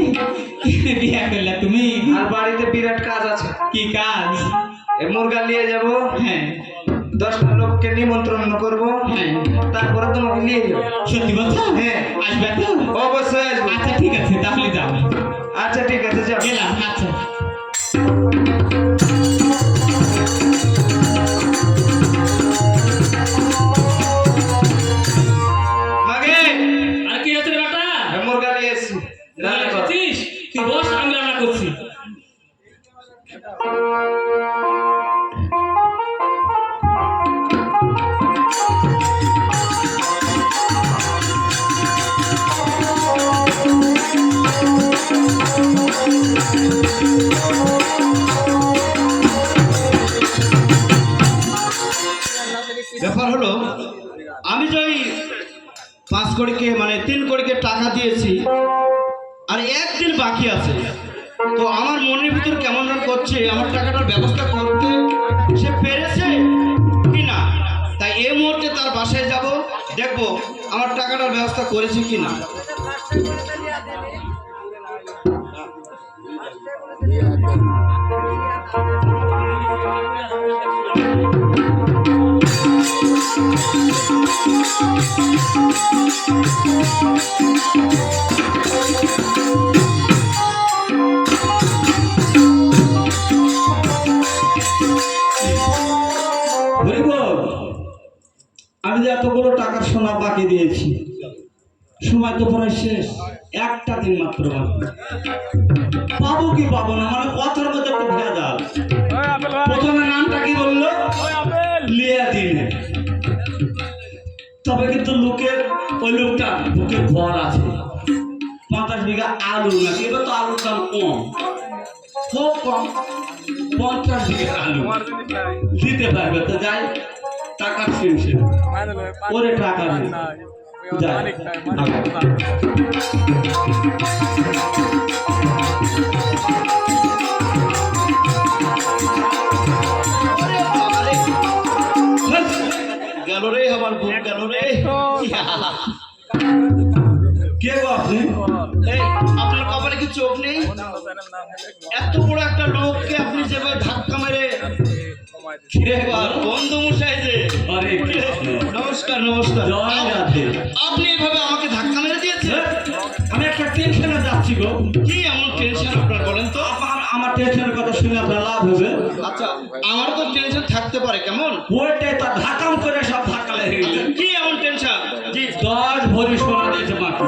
বিয়া করলা তুমি? আর বাড়িতে বিরাট কাজ আছে। কি কাজ? এই মুরগা নিয়ে যাব, হ্যাঁ 10টা লোককে নিমন্ত্রণ করব, হ্যাঁ, তারপরে তোমাকে নিয়ে যাবো। সত্যি বলছো? হ্যাঁ। আসবে তো? অবশ্যই আসবো। আচ্ছা ঠিক আছে, তাহলে যাও। আচ্ছা ঠিক আছে, যাও। গেলাম। আচ্ছা মাগে আর কি হচ্ছে রে বেটা? এই মুরগা নিয়ে এসেছি, রান্না কর। এসেছিস? তুই বস, আমি রান্না করছি। ব্যাপার হলো, আমি যে ওই 5 কোটিকে মানে 3 কোটিকে টাকা দিয়েছি, আর একদিন বাকি আছে, তো আমার মনের ভিতর কেমন যেন করছে, আমার টাকাটার ব্যবস্থা করতে সে পেরেছে কি না। তাই এই মুহূর্তে তার বাসায় যাব, দেখব আমার টাকাটার ব্যবস্থা করেছে কি না। আমি যে এতগুলো টাকার সোনা বাকি দিয়েছি, সময় তো প্রায় শেষ, একটা দিন মাত্র বাকি। পাবো কি পাবো না, মানে কথার মধ্যে একটু ভেজাল। ওই আপেল ভাই, প্রথমে নামটা কি বললো? ওই আপেল। লিয়া দিনে। তবে কিন্তু লোকের ওই লোকটা বুকে ঘর আছে, 50 বিঘা আলু নাকি, এবার তো আলুর দাম কম, খুব কম, 50 বিঘা আলু তোমার জিনিস নাই। দিতে পারবে তো যাই, টাকা শেষে মাইনে লয়, পানি ওরে টাকা নাই। নেই। ওই যাই। মালিক নাই, মালিক নাই। গেল রে আমার বুক, গেল রে। কে গো আপনি? এই আপনার কপালে কি চোখ নেই? এত বড় একটা লোককে আপনি যেভাবে ধাক্কা মেরে বন্ধু মশাই যে, আরে কৃষ্ণ। নমস্কার নমস্কার। জয় রাধে। আপনি এভাবে আমাকে ধাক্কা মেরে দিয়েছেন? আমি একটা টেনশনে যাচ্ছি গো। কি এমন টেনশন আপনার বলেন তো? আমার টেনশনের কথা শুনে আপনার লাভ হবে? আচ্ছা, আমার তো টেনশন থাকতে পারে, কেমন? ওইটাই তার ধাকাম করে সব ধাক্কা লেগে গেছে। কি এমন টেনশন? জি, 10 ভরি সোনা দিয়েছে বাকি।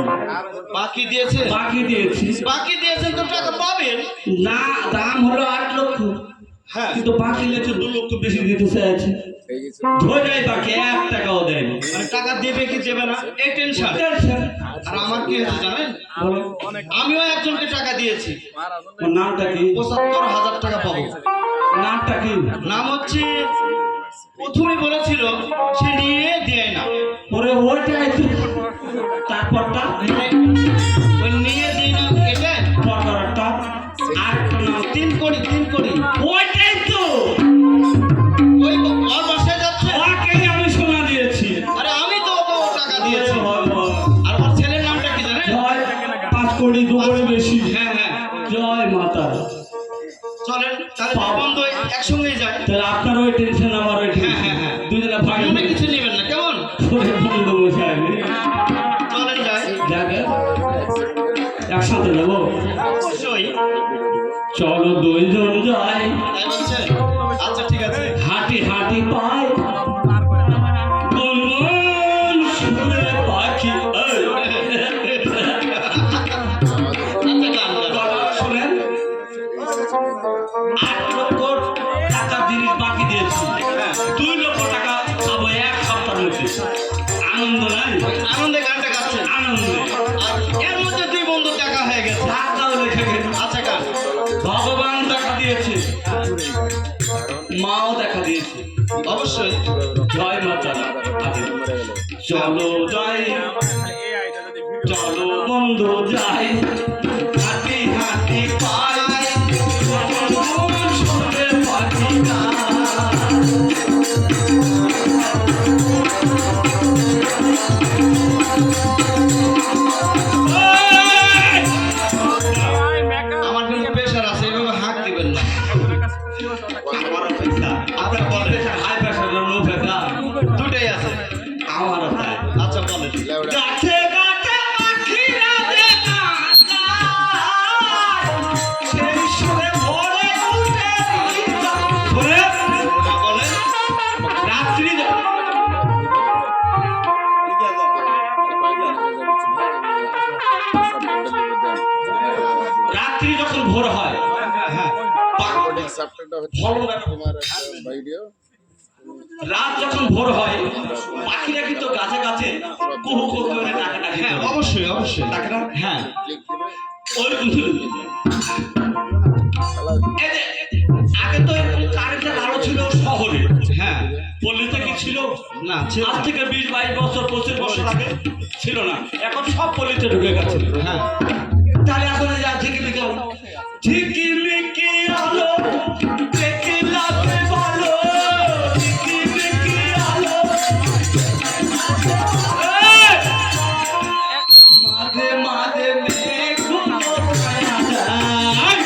বাকি দিয়েছে? বাকি দিয়েছি। বাকি দিয়েছেন তো টাকা পাবেন। না, দাম হলো 8 লক্ষ, হ্যাঁ, কিন্তু বাকি লেছে 2 লক্ষ বেশি দিতে চাইছে। হয়ে গেছে। ধরে বাকি 1 টাকাও দেয়নি। মানে টাকা দেবে কি দেবে না এই টেনশন। টেনশন। আর আমার কি হয়েছে জানেন? বলো, আমিও একজনকে টাকা দিয়েছি, ওর নামটা কি? 75,000 টাকা পাবো। নামটা কি? নাম হচ্ছে, প্রথমে বলেছিল সে নিয়ে দেয় না, ওরে ওইটাই তো। তারপরটা ওই নিয়ে দেয় না, এটা পরপরটা আরেকটা নাম 3 কোটি 3 কোটি। ওইটাই তো। ওই ওর বাসায় যাচ্ছে। ওকেই আমি সোনা দিয়েছি। আরে আমি তো ওকে টাকা দিয়েছি। আর ওর ছেলের নামটা কি জানেন? জয় 5 কোটি 2 কোটি বেশি। হ্যাঁ হ্যাঁ, জয় মাতা। চলেন তাহলে বন্ধু একসঙ্গেই যায়। তাহলে আপনার ওই টেনশন, আমার ওই হ্যাঁ হ্যাঁ হ্যাঁ, দুজনে ভাই মনে কিছু নেবেন না, কেমন? বন্ধু বসে চলেন যাই। যাবে। হাঁটি পায় গুনগুন সুরে পাখি শুনেন 8 লক্ষ টাকার জিনিস বাকি দিয়েছি 2 লক্ষ টাকা পাবো 1 সপ্তাহের মধ্যে আনন্দ নাই আনন্দে গানটা গাচ্ছেন আনন্দে আর এর মধ্যে 2 বন্ধু টাকা হয়ে গেছে টাকাও লেখা গেছে আচ্ছা গান ভগবান দেখা দিয়েছে মাও দেখা দিয়েছে অবশ্যই জয় মা তারা চলো যাই চলো বন্ধু যাই হাঁটি হাঁটি পাই শুনে পাখি আমার কিন্তু প্রেশার আছে এভাবে হাঁক দিবেন না আপনার বলেন হাই প্রেশার লো প্রেশার দুটাই আছে আমারও তাই আচ্ছা বলেন গাছে গাছে পাখিরা যে সেই সুরে ভরে উঠে শুনে বলেন রাত্রি রাত্রি যখন ভোর হয় ভিডিও রাত যখন ভোর হয় পাখিরা কিন্তু গাছে গাছে কুহু কুহু করে ডাকাডাকি হ্যাঁ করে। অবশ্যই অবশ্যই ডাকে না? হ্যাঁ ক্লিক দিলে ওই এই যে, আগে তো এরকম কারেন্টের আলো ছিল শহরে হ্যাঁ পল্লীতে কি ছিল না ছিল আজ থেকে 20-22 বছর 25 বছর আগে ছিল না এখন সব পল্লীতে ঢুকে গেছে হ্যাঁ তাহলে এখন যা ঝিকিমিকি আলো ঝিকিমিকি আলো দেখে লাগবে ভালো ঝিকিমিকি আলো এই! মাঝে মাঝে মেঘগুলো ছায়া যায়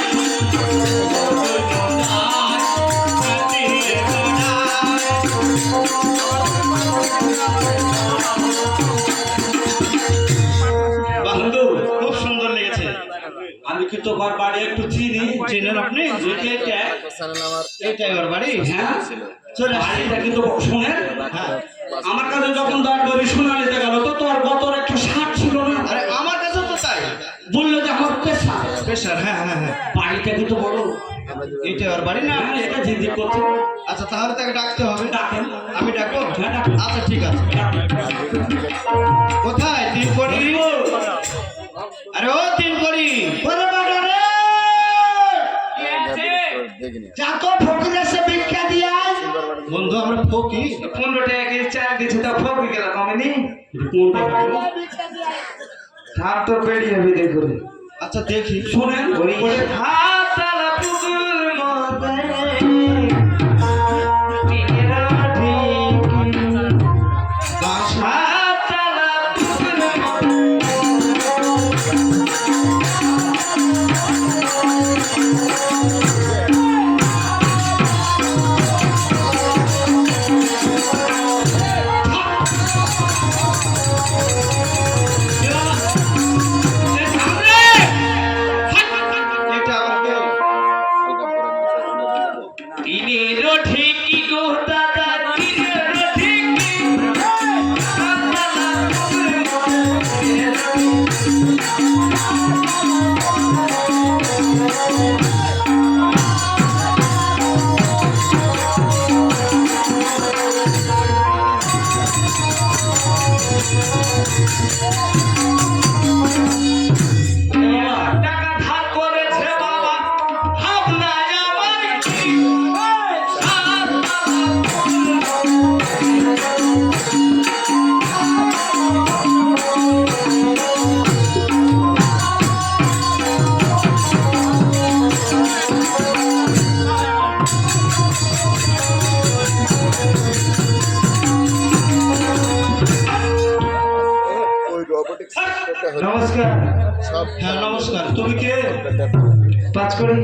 হাতিয়ে বেড়ায়। বন্ধু খুব সুন্দর লেগেছে আমি কি তোমার বাড়ি একটু চিনি চেনেন আপনি এটা চ্যানেল আমার এইটাই ওর বাড়ি হ্যাঁ চলে আসছি। বাড়িটা কিন্তু শোনেন হ্যাঁ আমার কাছে যখন দরবারি শোনা নিতে গেল তো তোর বতর একটা শার্ট ছিল না আরে আমার কাছে তো তাই বললো যে আমার পেশা প্রেশার হ্যাঁ হ্যাঁ হ্যাঁ বাড়িটা কিন্তু বড় এইটাই ওর বাড়ি না হ্যাঁ, এটা জিজ্ঞেস করছে আচ্ছা তাহলে তাকে ডাকতে হবে ডাকেন আমি ডাকবো হ্যাঁ, ডাকুন। আচ্ছা ঠিক আছে কোথায় 3 কোটি আরে ও 3 কোটি ওরে বাবা রে দেখিনি যা তো ফকির এসে ভিক্ষা দিয়ে আয়। বন্ধু আমরা ফকি 15 টাকা কেজি চাল দিচ্ছে তা ফকি গেল কমেনি হাত তোর বেরিয়ে যাবে দেখো আচ্ছা দেখি শোনেন ওই- হাত তালা পুকুর মধ্যে হাত তালা পুকুর মধ্যে এটা আবার কে ইনেরও ঠিকই গো দাদা ইনেরও ঠিকই টাকা ধার করেছে বাবা ভাবনায় আমার কি ওই রোবোটিক্স করতে হলে নমস্কার সব হ্যাঁ নমস্কার তুমি কে পাঁচ করে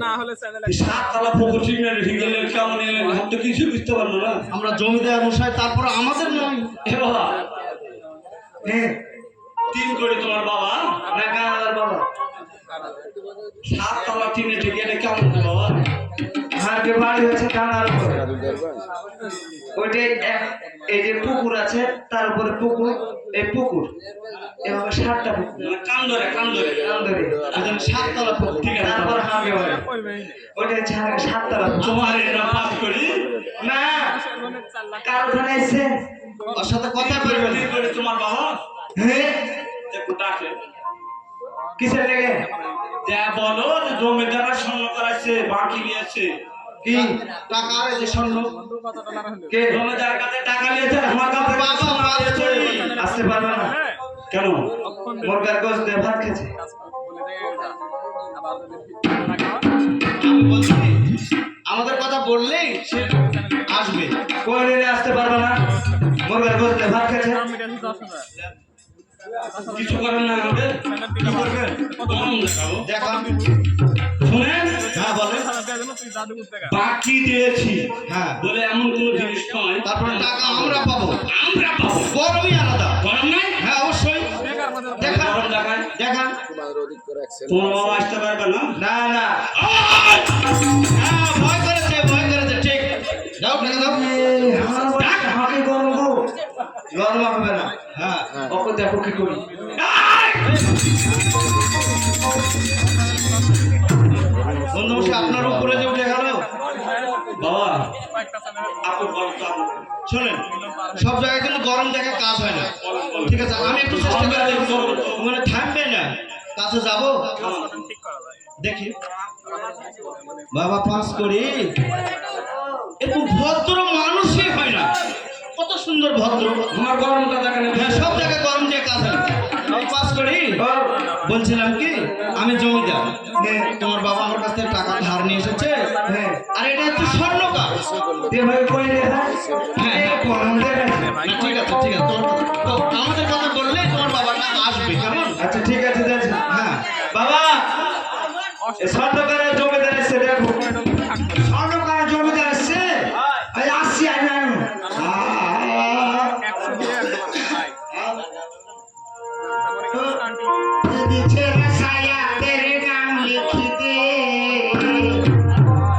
না হলে চ্যানেল সাততলা পুকুর সিগনালে ঠিক গেলে কেমন এলেন আমি তো কিছু বুঝতে পারলো না আমরা জমিদার মশাই তারপর আমাদের নয় এ বাবা হ্যাঁ 3 কোটি তোমার বাবা না কানাডার বাবা সাততলা টিনে ঠিক গেলে কেমন হয় বাবা হাঁকে বাড়ি হয়েছে ডানার উপরে দেখবেন ওইটা এই যে পুকুর আছে তার উপরে পুকুর এই পুকুর এভাবে 7টা পুকুর মানে কান ধরে আন্দরে একজন 7 তলা পুকুর। ঠিক আছে তারপর হাঁকে বাড়ি ওইটা 7টা তোমার এরা পাস করি না কার ওখানে এসে ওর সাথে কথা বলবেন। কি করে তোমার বাবা হ্যাঁ একটু ডাকে কিসের লেগে যা বলো যে জমিদাররা স্বর্ণ করাচ্ছে বাকি নিয়েছে কি টাকা আর এই যে স্বর্ণ কে জমিদার কাছে টাকা নিয়েছে আমার কাছে বাবা মাছ করি। আসতে পারবে না কেন মুরগার গোশত দিয়ে ভাত খেয়েছে আমি বলছি আমাদের কথা বললেই সে আসবে। কোন দিনে আসতে পারবে না মুরগার গোশত দিয়ে ভাত খেয়েছে কিছু করেন না আমাদের কি করবেন কম দেখাবো দেখা শুনেন হ্যাঁ বলেন। বাকি দিয়েছি হ্যাঁ বলে এমন কোনো জিনিস নয় তারপরে টাকা আমরা পাবো। আমরা পাবো গরমই আলাদা। গরম নাই হ্যাঁ অবশ্যই দেখা গরম দেখায় দেখা তোমাদের অধিক করে অ্যাকসেল তোমার বাবা আসতে পারবে না না না হ্যাঁ ভয় করেছে ঠিক দাও টাকা দাও। ডাক হাঁকে গরম গো গরম হবে না হ্যাঁ ওকে দেখো কি করি বন্ধু মশাই আপনার উপরে যে উঠে গেল বাবা আপনি বলো তো আপনি। শোনেন সব জায়গায় কিন্তু গরম দেখে কাজ হয় না। ঠিক আছে আমি একটু চেষ্টা করে দেখবো মানে থাকবে না কাছে যাব দেখি বাবা পাস করি একটু ভদ্র মানুষই হয় না কত সুন্দর ভদ্র আমার গরমটা দেখেন হ্যাঁ সব জায়গায় গরম দিয়ে কাজ হয় না। আমি পাস করি বলছিলাম কি আমি জমিদার তোমার বাবা আমার কাছ থেকে টাকা ধার নিয়ে এসেছে হ্যাঁ আর এটা হচ্ছে স্বর্ণ কাজ। এভাবে করে দেখা হ্যাঁ গরম দেখেন না ঠিক আছে তো আমাদের কথা বললে তোমার বাবাটা আসবে কেমন। আচ্ছা ঠিক আছে দেখছি হ্যাঁ বাবা স্বর্ণকারের জমিদার এসে দেখো স্বর্ণকারের জমিদার এসে এই আসছি আমি पीछे रसाया तेरे नाम लिखी दे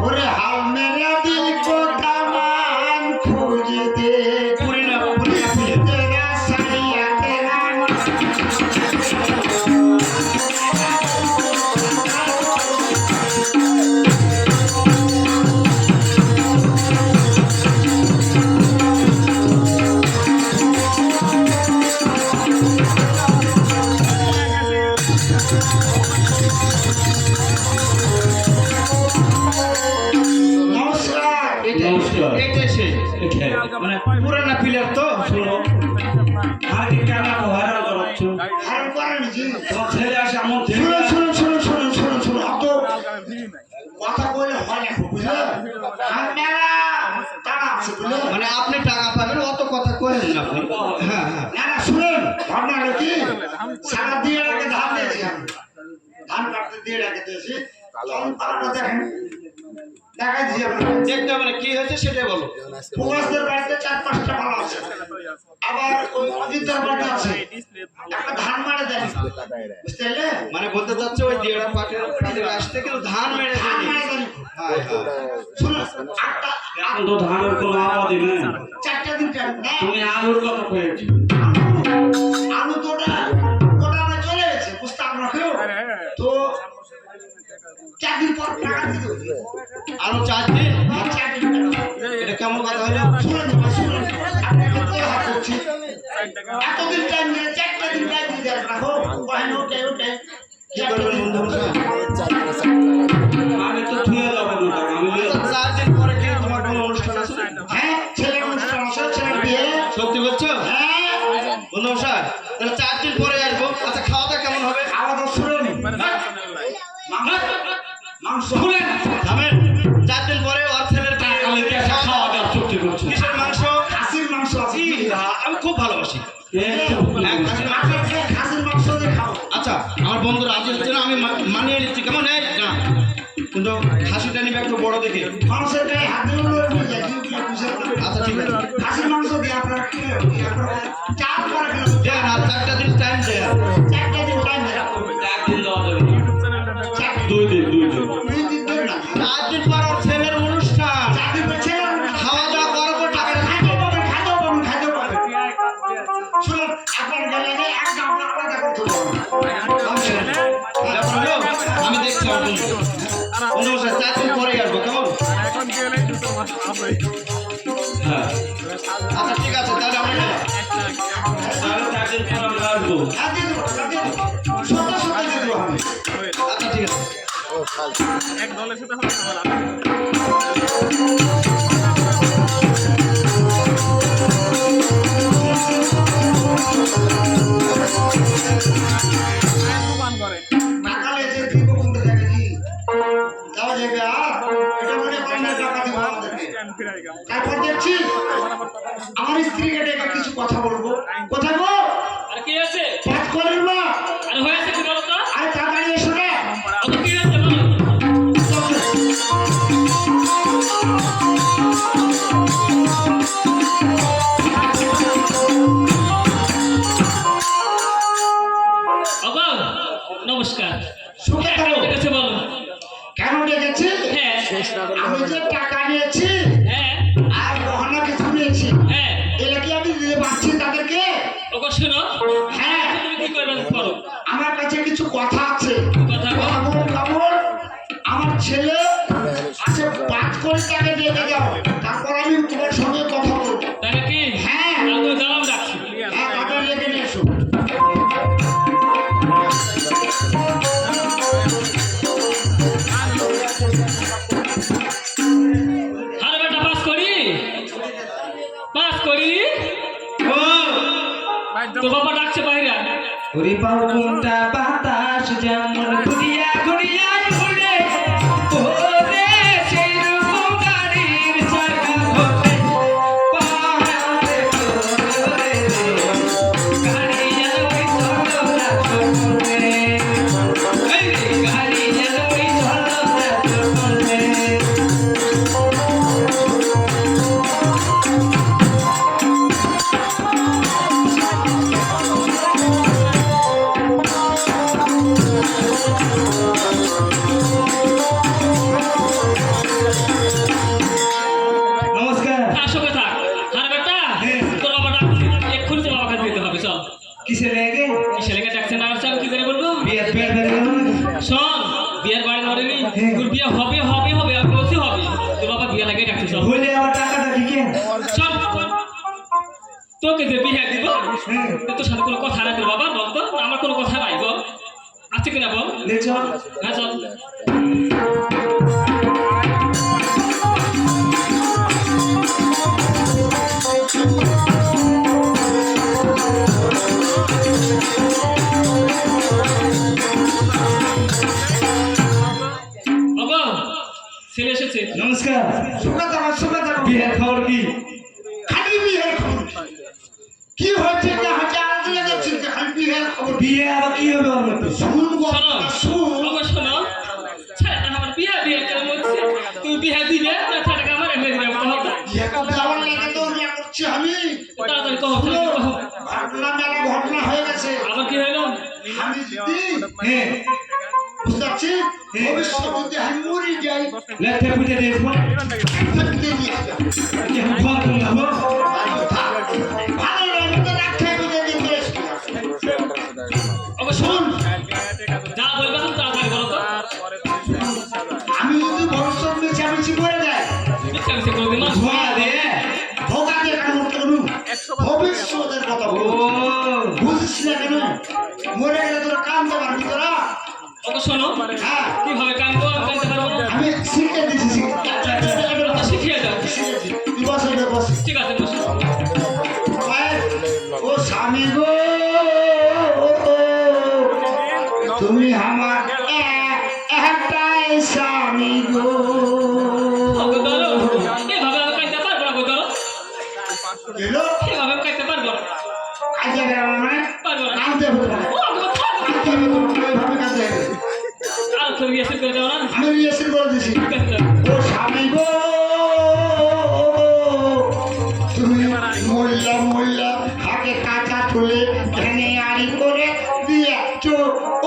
और हाल मेरे दिल को दामन खोज दे পুরি না খুলে तेरा साया तेरा नमस्कार নমস্কার এটা সে এখানে মানে পুরানা প্লেয়ার তো শোনো আগে কেন হয়রান করাচ্ছ हर कारण जी তোমার ছেলে আসে আমার सुनो अब तो কথা বলে হয় না বুঝলে আমরা টাকা আছে বুঝলে মানে আপনি টাকা পাবেন অত কথা কহেন না আপনি হ্যাঁ হ্যাঁ না না শুনুন ঘটনা হলো কি সারা দিয়ে আগে ধান দিয়েছি আমি ধান কাটতে দিয়ে রেখে দিয়েছি তখন পালাটা দেখেন দেখাচ্ছি আপনাকে দেখতে হবে না কি হয়েছে সেটাই বলো। প্রবাসদের বাড়িতে 4-5টা পালা আছে আবার ওই অজিতদার বাড়িতে আছে একটা ধান মারে দেয় বুঝতে পারলে মানে বলতে চাচ্ছে ওই দেড়া পাটের পাটের আসতে কিন্তু ধান মেরে ধান দেয়নি। মারে দেয় হ্যাঁ হ্যাঁ শুনুন আটটা এখন তো ধানের কোনো আবাদই নেই 4টা দিন টাইম তুমি আলুর কথা কয়েছি আলু তোটা গোটানো চলে গেছে বুঝতে আমরা কেউ তো 4 দিন পর টাকা দিতে হবে আরো 4 দিন 4 দিন টাকা এটা কেমন কথা হলো। শুনুন আপনাকে তো হাত করছি এতদিন টাইম দিয়ে 4টা দিন টাইম দিয়ে রাখো কহেন ওটাই কি করবেন বন্ধু মশাই আমি তো ধুয়ে যাবো না টাকা আমি নিয়ে যাবো। 4 দিন পরে কি তোমার কোনো অনুষ্ঠান আছে। হ্যাঁ ছেলে অনুষ্ঠান আছে ছেলে বিয়ে সত্যি বলছো হ্যাঁ বন্ধু মশাই তাহলে 4 দিন পরে আসবো। আচ্ছা খাওয়া দাওয়া কেমন হবে। খাওয়া দাওয়া শুনুন মাংস খুলে খাবেন 4 দিন পরে ওর ছেলের আমি কি একটা খাওয়া দাওয়া চুক্তি করছি কিসের মাংস। খাসির মাংস আছে আমি খুব ভালোবাসি। এই তো হ্যাঁ, খাসির মাংস। আপনাকে খাসির মাংস দিয়ে খাও আচ্ছা আমার বন্ধু রাজি হচ্ছে না আমি মানিয়ে নিচ্ছি কেমন এই না কিন্তু খাসিটা নিবে একটু বড় দেখে। মানুষের গায়ে হাত দিয়ে উড়ে যায় আচ্ছা ঠিক আছে খাসির মাংস দিয়ে আপনার কি চার করে খেলো দেন আর 4টা দিন টাইম দেন। 4টা দিন টাইম দেয় একদিন দেওয়া যাবে না। 2 দিন 2 দিন ধরে না 4 দিন পর ওর ছেলের অনুষ্ঠান অন্যমশাই 4 দিন পরে আসবো কেমন? আর এখন গেলে 2 মাস হবে হ্যাঁ আচ্ছা ঠিক আছে তাহলে আমরা গেলাম। তাহলে 4 দিন পর আমরা আসবো। আর দিয়ে দেবো, আর দিয়ে দেবো। সন্ধ্যা সন্ধ্যা দিয়ে দেবো আমি। আচ্ছা ঠিক আছে। ও কাল এক দলের সাথে হবে সবার আগে দোকান করে নাকালে যে দিব কোনটা দেখি যাওয়া যাবে আর এটা মনে করেন না টাকা দিব আমাদেরকে স্ট্যান্ড ফিরাই গেল তারপর দেখছি আমার স্ত্রীকে ডেকে কিছু কথা বলবো কোথায় গো আর কি আছে পাঁচ কলের মা আর হয়েছে কি বলো তো আরে তাড়াতাড়ি এসো রে অত কি আছে বলো বাবা নমস্কার শুনে কেন থাকো। ডেকেছে বলো কেন ডেকেছি হ্যাঁ আমি যে টাকা নিয়েছি হ্যাঁ আর গহনা কিছু নিয়েছি হ্যাঁ এটা কি আমি দিতে পারছি তাদেরকে ওকে শোনো হ্যাঁ তুমি কি করবে করো আমার কাছে কিছু কথা আছে কথা বল। কামড় কামড় আমার ছেলে আছে 5 কোটি টাকা দিয়ে যাও তারপর আমি তোমার সঙ্গে কথা বলবো তাই নাকি হ্যাঁ আমি দাঁড়াও রাখছি হ্যাঁ টাকা লেগে নিয়ে এসো আর বেটা পাস করি তো বাবা ডাকছে বাইরে ওরে পাও কোনটা বাতাস যেমন ঘুরিয়া ঘুরিয়া ঘুরে ওরে সেই রকম গাড়ির চাকা ঘোরে পাহাড়ে ঘোরে গাড়িয়া ওই ঝলরা ঘোরে এই রে গাড়িয়া ওই ঝলরা ঘোরে নমস্কার আসো কথা আর বেটা তোর বাবা ডাকছে এক্ষুনি তো বাবা কাছে যেতে হবে চল কিসে লেগে কিসে লেগে ডাকছে না আসছে আমি কি করে বলবো বিয়ে পেট বেড়ে গেল নাকি শোন বিয়ের বাড়ি ধরেনি তোর বিয়ে হবে আমি বলছি হবে তোর বাবা বিয়ে লাগে ডাকছে চল বলে আমার টাকাটা কি কেন চল তোকে যে বিয়ে দিব তোর সাথে কোনো কথা নাই তোর বাবা বল তো আমার কোনো কথা নাই বল আছে কিনা বল লে চল হ্যাঁ চল বাবা ছেলে এসেছে নমস্কার সুখে থাকো বিয়ের খবর কি খালি বিয়ের খবর কি হচ্ছে না হচ্ছে আলাদা লাগাচ্ছি খালি বিয়ের খবর বিয়ে আবার কি হবে ওর মধ্যে শুন গো শোনো শুন বাবা শোনো ছেলেটা আমার বিয়ে করে বলছে তুই বিয়ে দিবে না ছেলেটাকে আমার এমনি দিবে যাওয়ার লাগে তো বিয়ে করছি আমি তাড়াতাড়ি কহ তাড়াতাড়ি কহ ঘটনা মেলা ঘটনা হয়ে গেছে আবার কি হলো আমি যদি হ্যাঁ বুঝতে পারছি ভবিষ্যৎ যদি আমি মরে যাই লেখতে পুজো দেখবো থাকতে নিয়ে আসবে। কি আমি ঘর করলাম ভালো লাগে তো রাখতে বিয়ে দিয়ে চলে এসছি। ওকে শোন যা বলবে তুমি তাড়াতাড়ি বলো তো আমি যদি ভবিষ্যৎ মিছামিছি করে যাই মিথ্যা মিথ্যা করে দিন ধোয়া দে ভোগা দিয়ে কেন করতে পারুন ভবিষ্যতের কথা ও বল বুঝিস না কেন মরে গেলে তোরা কান্দতে পারবি তোরা ওকে শোনো হ্যাঁ কিভাবে কাঁদবো আমি কাঁদতে পারবো না আমি শিখে দিছি তো শিখিয়ে দাও তুই বস এটা বস ঠিক আছে বসো ও স্বামী গো তুমি আমার একটাই স্বামী গো ওকে ধরো এভাবে আমি কাঁদতে পারবো না গো ধরো এলো এভাবে আমি কাঁদতে পারবো না কাজে গেলাম মানে পারবো না কাঁদতে হবে না ও আমি থাকবো কাঁদতে হবে তোমাকে এইভাবে কাঁদতে হবে আর তোর বিয়ে করে দেবো না আমি রিয়েসিল করে দিছি ঠিক আছে ও স্বামী গো তুমি মহিলা হাতে কাঁচা তুলে ধ্যানে আড়ি করে দিয়েছ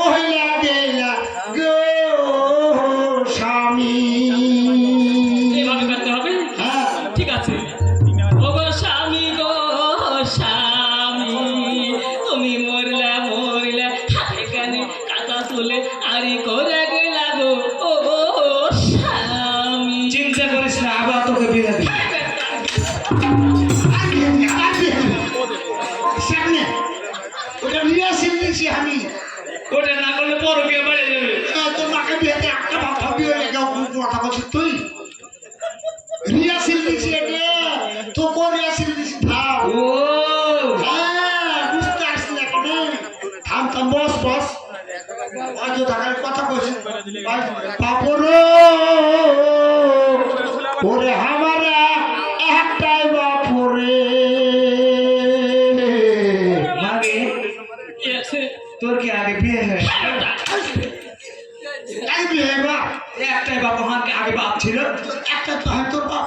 ওহিলা গেলা গো স্বামী এভাবে কাঁদতে হবে হ্যাঁ ঠিক আছে ও গো স্বামী তুমি মরলা হাতে কানে কাটা তুলে আড়ি করে গেলা গো সামনে ওটা নিয়ে আসি আমি ওটা না করলে বড় কে বাড়ি যাবে তোর মাকে বিয়েতে একটা ভাব বিয়ে লেগে কথা বলছিস তুই রিয়াসিল দিছি এটা তো কোন রিয়াসিল দিছি ভাব ও হ্যাঁ বুঝতে আসলি এখানে থাম বস আজ টাকার কথা কইছিস বাপরে ওরে আমারা একটাই বাপরে মাগে কি আছে? তোর কি আগে বিয়ে হয় এই বিয়ে বা একটাই বাপ হাঁকে আগে বাপ ছিল একটা তো হয় তোর বাপ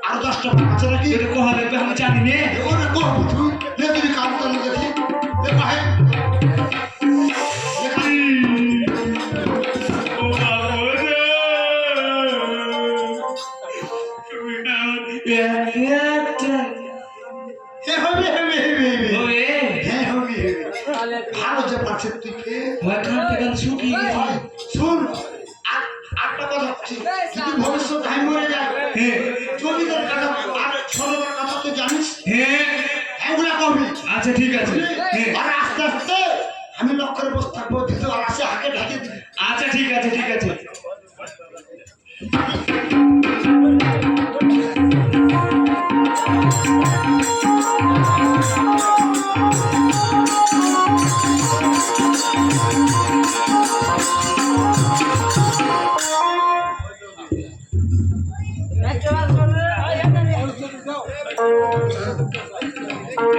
আর 10টা বাপ আছে নাকি এটা কোহা দেখবে আমি জানি নে ওরে কর তুই লে তুই কাম করে দেখি লে ভাই হে হবে হ্যাঁ হবে ভালো যে পাচ্ছে তুই কে শুন একটা কথা যদি ভবিষ্যৎ টাইম হয়ে যায় জমিদার কথা আর সরকার কথা তো জানিস এগুলা কবি আচ্ছা ঠিক আছে আর আস্তে আস্তে আমি লক্ষ্যের বসে থাকবো দিতে আর আসে হাতে ঢাকে দিবি আচ্ছা ঠিক আছে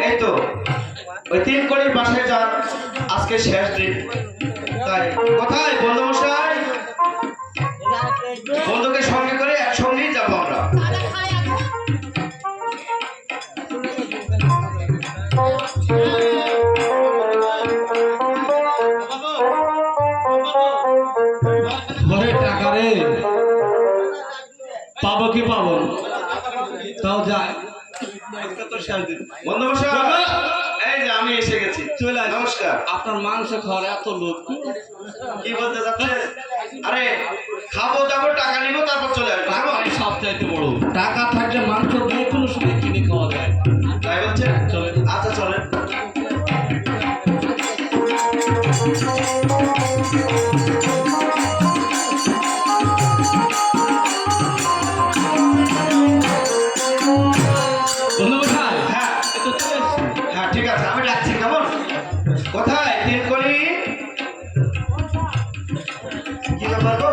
এই তো ওই 3 কোটির বাসায় যান আজকে শেষ দিন তাই কোথায় বন্ধু মশাই বন্ধুকে সঙ্গে করে একসঙ্গেই যাবো আমরা ঘরে টাকা রে পাবো কি পাবো তাও যায় বন্ধু মশাই এই যে আমি এসে গেছি চলে আয়। নমস্কার আপনার মাংস খাওয়ার এত লোক কি বলতে চাচ্ছে আরে খাবো দাবো টাকা নিবো তারপর চলে আসবো টাকা সবচাইতে বড় টাকা থাকলে মাংস যে কোনো সময় কিনে খাওয়া যায় তাই বলছে চলে আচ্ছা চলে ধন্যবাদ ভাই হ্যাঁ এতো চলে এসছি হ্যাঁ ঠিক আছে আমি ডাকছি কেমন কোথায় 3 কোটি কি ব্যাপার গো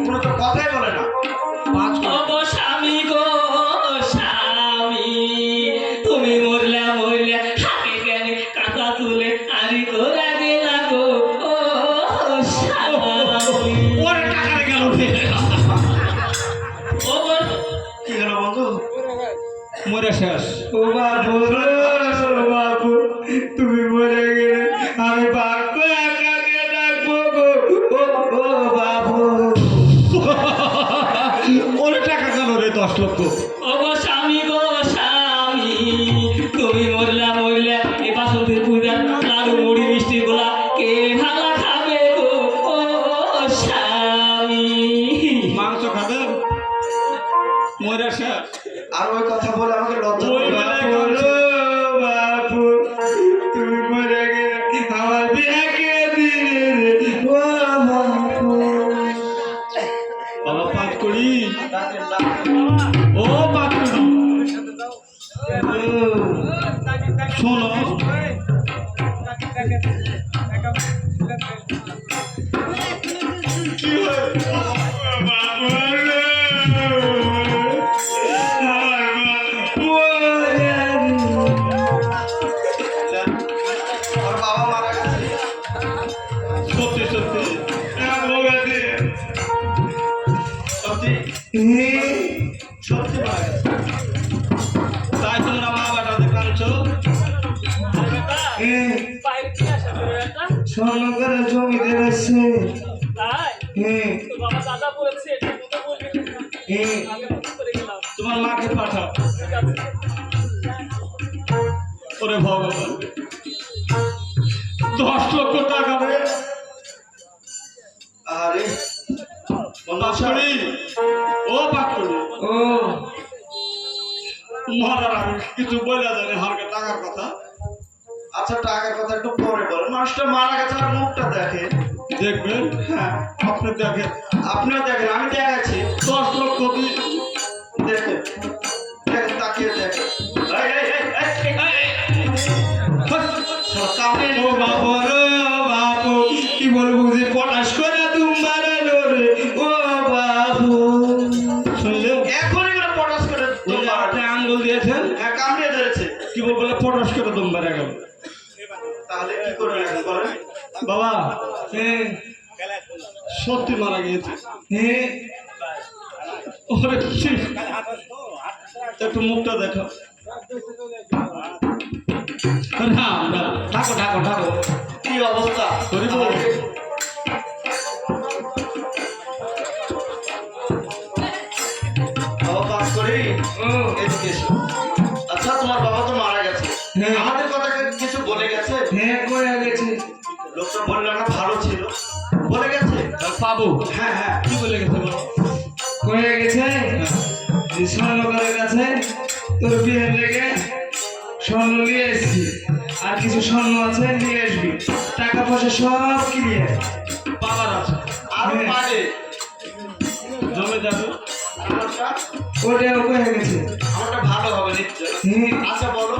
কোনো তো কথাই বলে না পাঁচ ও গো স্বামী গো স্বামী, তুমি মরলা হাতে গেলে কাঁথা তুলে আরি করে দিলা গো ও স্বামী। ওরে টাকা রে গেল ও গো কি হলো বন্ধু মরে শেষ ও বাবু বাবু তুমি মরে গেলে আমি বাবু একাকে ডাকবো গো ও বাবু ওরে টাকা গেল রে 10 লক্ষ ও গো স্বামী গো স্বামী, তুমি মরলা এ বাসন্তীর পূজা লাড়ু মুড়ি মিষ্টি গোলা কে ভালা খাবে গো ও স্বামী। মাংস খাবে মরে শেষ আর ওই কথা বলে আমাকে লজ্জা ওই করে। বলে বাপু তুমি মরে গেলে আমার বিয়ে কে দিলে রে ও বাপু বাবা 5 কোটি ও 5 কোটি শোনো কি হয় ওর বাবা মারা গেছে সত্যি সত্যি সত্যি সত্যি মারা গেছে তাই তোমরা মা বাবাকে কাঁদছো স্বর্ণ করে জমি দেবেছে তোমার মাকে পাঠাও ওরে ভগবান 10 লক্ষ টাকা রে আরে বন্ধ করি মরার আগে কিছু বলে জানে হালকা টাকার কথা। আচ্ছা টাকার কথা একটু পরে বলেন, মানুষটা মারা গেছে আর মুখটা দেখে দেখবেন। হ্যাঁ আপনি দেখেন, আপনিও দেখেন, আমি দেখাচ্ছি 10 লক্ষ দেখেন, দেখেন তাকিয়ে দেখেন। ও বাবু রে বাবু, কি বলবো যে পটাশ করে তোমারে রে ও বাবু, শুনলে এখনই করে পটাশ করে আপনি আঙ্গুল দিয়েছেন। হ্যাঁ কামড়িয়ে ধরেছে, কি বলবো পটাশ করে তোমারে গেল। তাহলে কি করে এখন বলেন বাবা? হ্যাঁ সত্যি মারা গিয়েছে। হ্যাঁ ওরে একটু মুখটা দেখো। ঢাকো ঢাকো ঢাকো, কি অবস্থা করিব? আচ্ছা তোমার বাবা তো মারা গেছে, আমাদের কথা কিছু বলে গেছে? হ্যাঁ বলে গেছে। লোকটা বললো না ভালো ছিল, বলে গেছে পাবো। হ্যাঁ হ্যাঁ কি বলে গেছে বলো? কয়ে গেছে যে স্বর্ণকারের কাছে তোর বিয়ের লেগে স্বর্ণ নিয়ে এসছি, আর কিছু স্বর্ণ আছে নিয়ে আসবি, টাকা পয়সা সব ক্লিয়ার। বাবার আছে আর পারে জমে যাবে। ওটাও কয়ে গেছে আমারটা ভালো হবে নিশ্চয়। আচ্ছা বলো।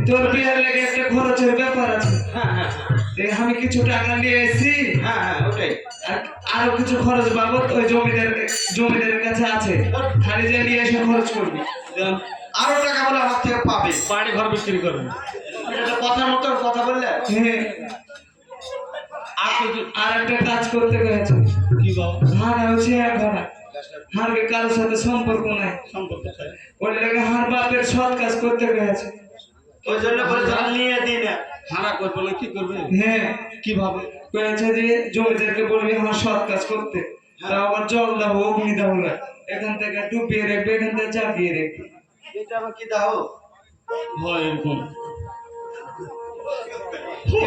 তোর বিয়ের লেগে একটা খরচের ব্যাপার আছে। হ্যাঁ হ্যাঁ আমি কিছু টাকা নিয়ে এসেছি, হ্যাঁ হ্যাঁ ওটাই। আরো কিছু খরচ বাবদ ওই জমিদারের কাছে আছে, খালি যে নিয়ে এসে খরচ করবি। আরো টাকা বলে আমার থেকে পাবে, বাড়ি ঘর বিক্রি করবে। এটা কথার মতো কথা বললে। হ্যাঁ আর একটা কাজ করতে গেছে। কি বাবা? হার হচ্ছে এক ঘোড়া, হারকে কারোর সাথে সম্পর্ক নাই, সম্পর্ক চাই। ওই লেগে হার বাপের সৎ কাজ করতে গেছে। ওই জন্য বলে জাল নিয়ে দিই না। হারা করবে না কি করবে? হ্যাঁ কিভাবে? কয়েছে যে জমিদারকে বলবি আমার সৎ কাজ করতে, তা আবার জল দাও অগ্নি দাও না, এখান থেকে ডুবিয়ে রাখবে, এখান থেকে চাপিয়ে রাখবে। এটা আবার কি দাও? হয় এরকম।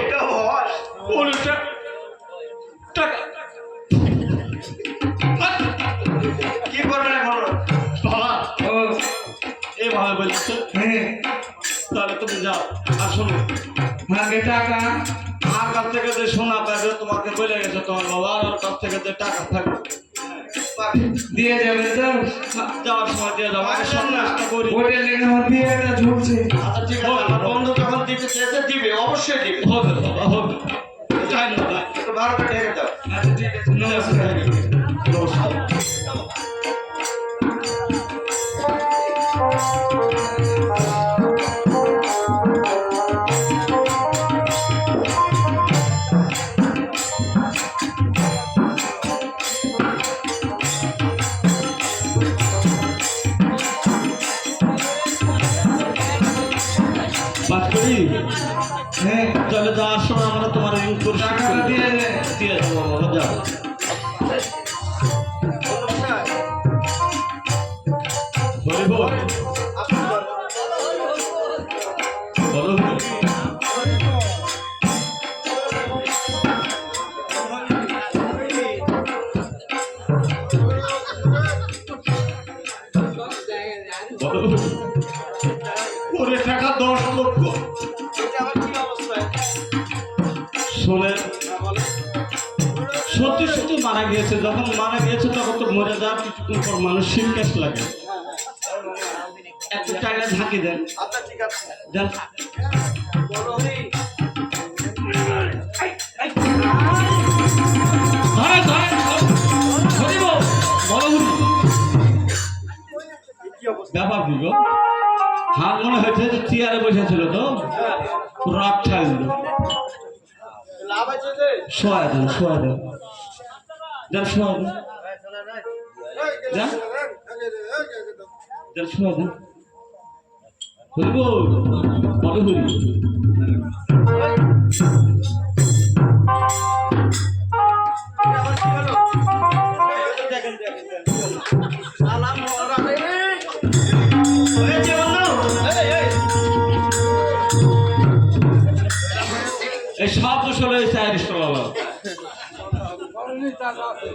এটা হয় ওটা টাকা কি করবে না বলো বাবা ও এইভাবে বলছে। হ্যাঁ তাহলে তুমি যাও আর শোনো, আগে টাকা আমার কাছ থেকে যে সোনা পাবে তোমাকে বলে গেছে তোমার বাবা, আর ওর কাছ থেকে যে টাকা থাকবে দিয়ে যাবে তো, যাওয়ার সময় দিয়ে যাবো। আগে সন্ন্যাসটা করি। ওটা লেগে আমার বিয়েটা ঝুলছে। আচ্ছা ঠিক আছে, আমার বন্ধু যখন দিতে চেয়েছে দিবে, অবশ্যই দিবে। হবে বাবা হবে, যাই না ভাই। একটু ভালো করে ঢেকে দাও। আচ্ছা ঠিক আছে, নমস্কার। নমস্কার। বাদ করি। হ্যাঁ তাহলে যাওয়ার সময় আমরা তোমার ঋণ পরিশোধ টাকা করে দিয়ে দে। দিয়ে দেবো বাবা, যাও। হরি বল। বলো বলো। ওরে টাকা 10 লক্ষ। শোনেন, সত্যি সত্যি মারা গিয়েছে। যখন মারা গিয়েছে তখন তো মরে যাওয়ার কিছুক্ষণ পর মানুষ গ্যাস লাগে। একটু টাকা ঝাঁকি দেন। আচ্ছা ঠিক আছে। দেন। ধরে ধরে ধরিব বড় হরি। ব্যাপার কি গো? হাত মনে হয়েছে যে চেয়ারে বসেছিল তো রাত ছাড় দিল। লাভ আছে যে শোয়া দেন, শোয়া দেন, দেন শোয়া দেন, দেন দেন শোয়া দেন। হরিব বড় হরি। দেখেন দেখেন সালাম হয়েছে বন্ধু। এই সব বছর হয়েছে আইরিশ বাবা।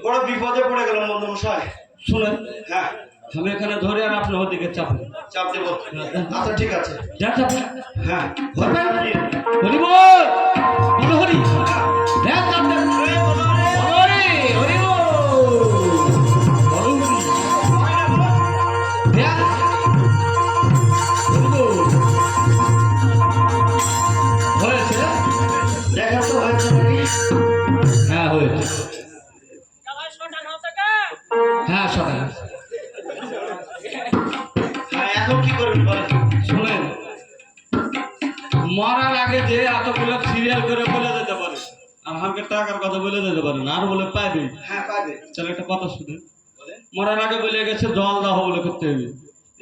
বড় বিপদে পড়ে গেলাম বন্ধু মশাই। শুনেন, হ্যাঁ আমি এখানে ধরে আর আপনার ওদিকে চাপেন। চাপ দেবো। আচ্ছা ঠিক আছে। যা চাপেন। হ্যাঁ ধরবেন। হরি বল। বল হরি। যা চাপেন। হরি হরি বল। বল হরি। যা। হরি বল। হয়েছে? দেখা তো হয়েছে নাকি? হ্যাঁ হয়েছে। হ্যাঁ সবাই হ্যাঁ এখন কি করবি বলেন? শুনেন, মরার আগে যে এতগুলো সিরিয়াল করে বলে দিতে পারে আর আমাকে টাকার কথা বলে দিতে পারেন আর বলে পাইবে। হ্যাঁ পাবে। তাহলে একটা কথা শুনে, মরার আগে বলে গেছে জল দাহ বলে করতে হবে,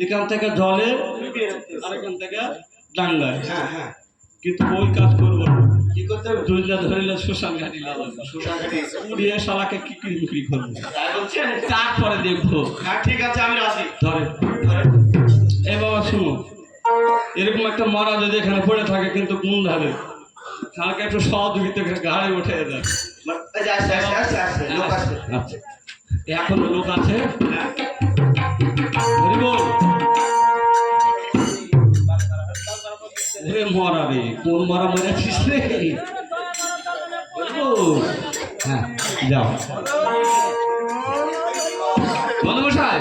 এখান থেকে জলে আর এখান থেকে ডাঙ্গায়। হ্যাঁ হ্যাঁ। কিন্তু ওই কাজ করবো না। কি করতে হবে? দুইটা ধরিলে শ্মশান ঘাটি লাগাবো, সুশান ঘাটি। উড়িয়ে শালাকে কিকরি মুকরি করবো, তাই বলছেন? তারপরে দেখবো। হ্যাঁ ঠিক আছে আমি রাজি। ধরে এ বাবা শুনো, এরকম একটা মরা যদি এখানে পড়ে থাকে কিন্তু কোন ধারে কালকে একটু সহযোগিতা করে গাড়ি উঠে দেয়। এই যে আসছে আসছে আসছে আসছে লোক আসছে। আচ্ছা এখনো লোক আছে। হ্যাঁ। হরি বল। ওরে মরা রে, কোন মরা মরেছিস রে? হরি বল। হ্যাঁ যাও বন্ধুমশাই,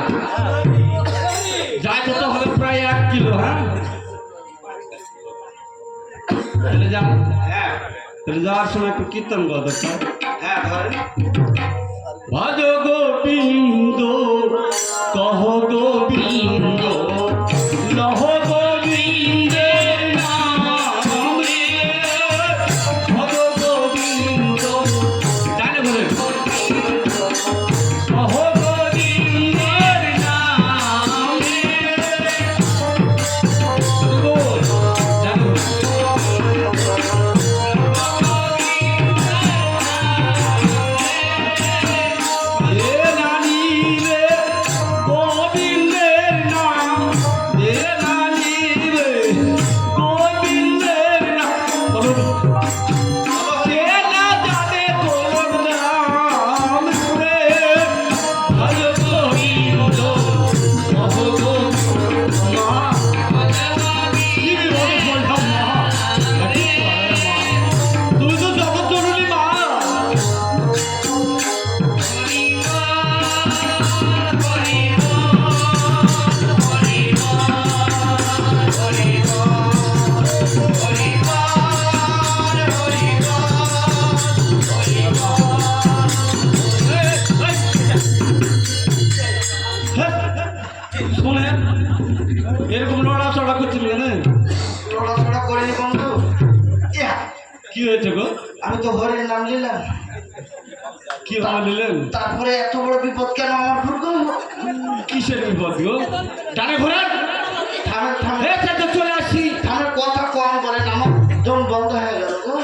যাই তো হবে প্রায় 1 কিলো। হ্যাঁ তাহলে যাও। হ্যাঁ তাহলে যাওয়ার সময় একটু কীর্তন গাওয়া দরকার। হ্যাঁ ধরেন। ভজ গোবিন্দ কহ গোবিন্দ লহ গোবিন্দের নামে, ভজ গোবিন্দ জানে বলে কহ গোবিন্দের নামে। বল, জানে বলে। এ নানি রে গোবিন্দের নাম, এ নানি রে গোবিন্দের নাম, সে না জানে তোর নাম রে, ভজ গোবিন্দ কহ গোবিন্দ। মা কি বলে বললাম মা, তুমি তো জগৎ জননী মা। শোনেন, এরকম লড়াচড়া করছিল কেন? লড়াচড়া করিনি বন্ধু। ইয়া, কি হয়েছে গো? আমি তো হরির নাম নিলাম, কি ভাবে নিলেন? তারপরে এত বড় বিপদ কেন আমার ঘুরলো? কিসের বিপদ গো? ডানে ঘোরেন। থামের থামের এ চাচা চলে আসছি। থামের কথা কম বলেন, আমার দম বন্ধ হয়ে গেল গো।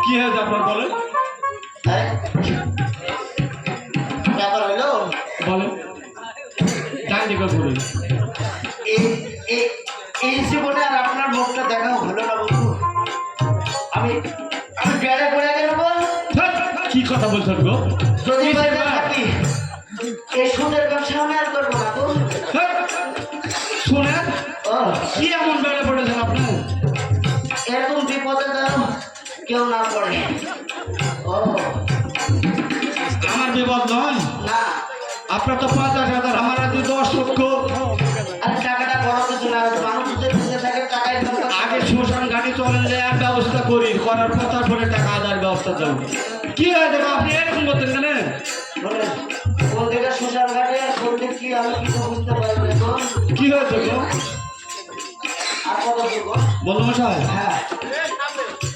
কি হয়েছে আপনার বলেন? এই, ব্যাপার হইলো বলেন। ডান দিকে ঘুরেন। এই- এই- এই জীবনে আর আপনার মুখটা দেখা হলো না বন্ধু। আমি আমি বেড়ে পড়ে গেল গো। ধ্যাৎ, কি কথা বলছেন গো? যদি বাইরে থাকি এই সুদের ব্যবসা আমি আর করবো না গো। ধ্যাৎ, শোনেন, ও, কি এমন বেড়ে পড়েছেন আপনি? এরকম বিপদে যেন কেউ না পড়ে। ও আমার বিপদ নয়, না, আপনার তো 50,000, আমার আছে 10 লক্ষ। আর টাকাটা বড় কিছু না, মানুষদের কাছে থাকে টাকাই দরকার। আগে শ্মশান ঘাটি চলেন দেওয়ার ব্যবস্থা করি, করার পর তারপরে টাকা আদায়ের ব্যবস্থা চালু। কি হয়েছে গো? আপনি এরকম করতেন কেন? বলে কোন দিকে শ্মশান ঘাটে আর কোন দিকে কি আমি কিছু বুঝতে পারবো না গো। কি হয়েছে গো? আর কত দূর গো? বন্ধু মশাই, হ্যাঁ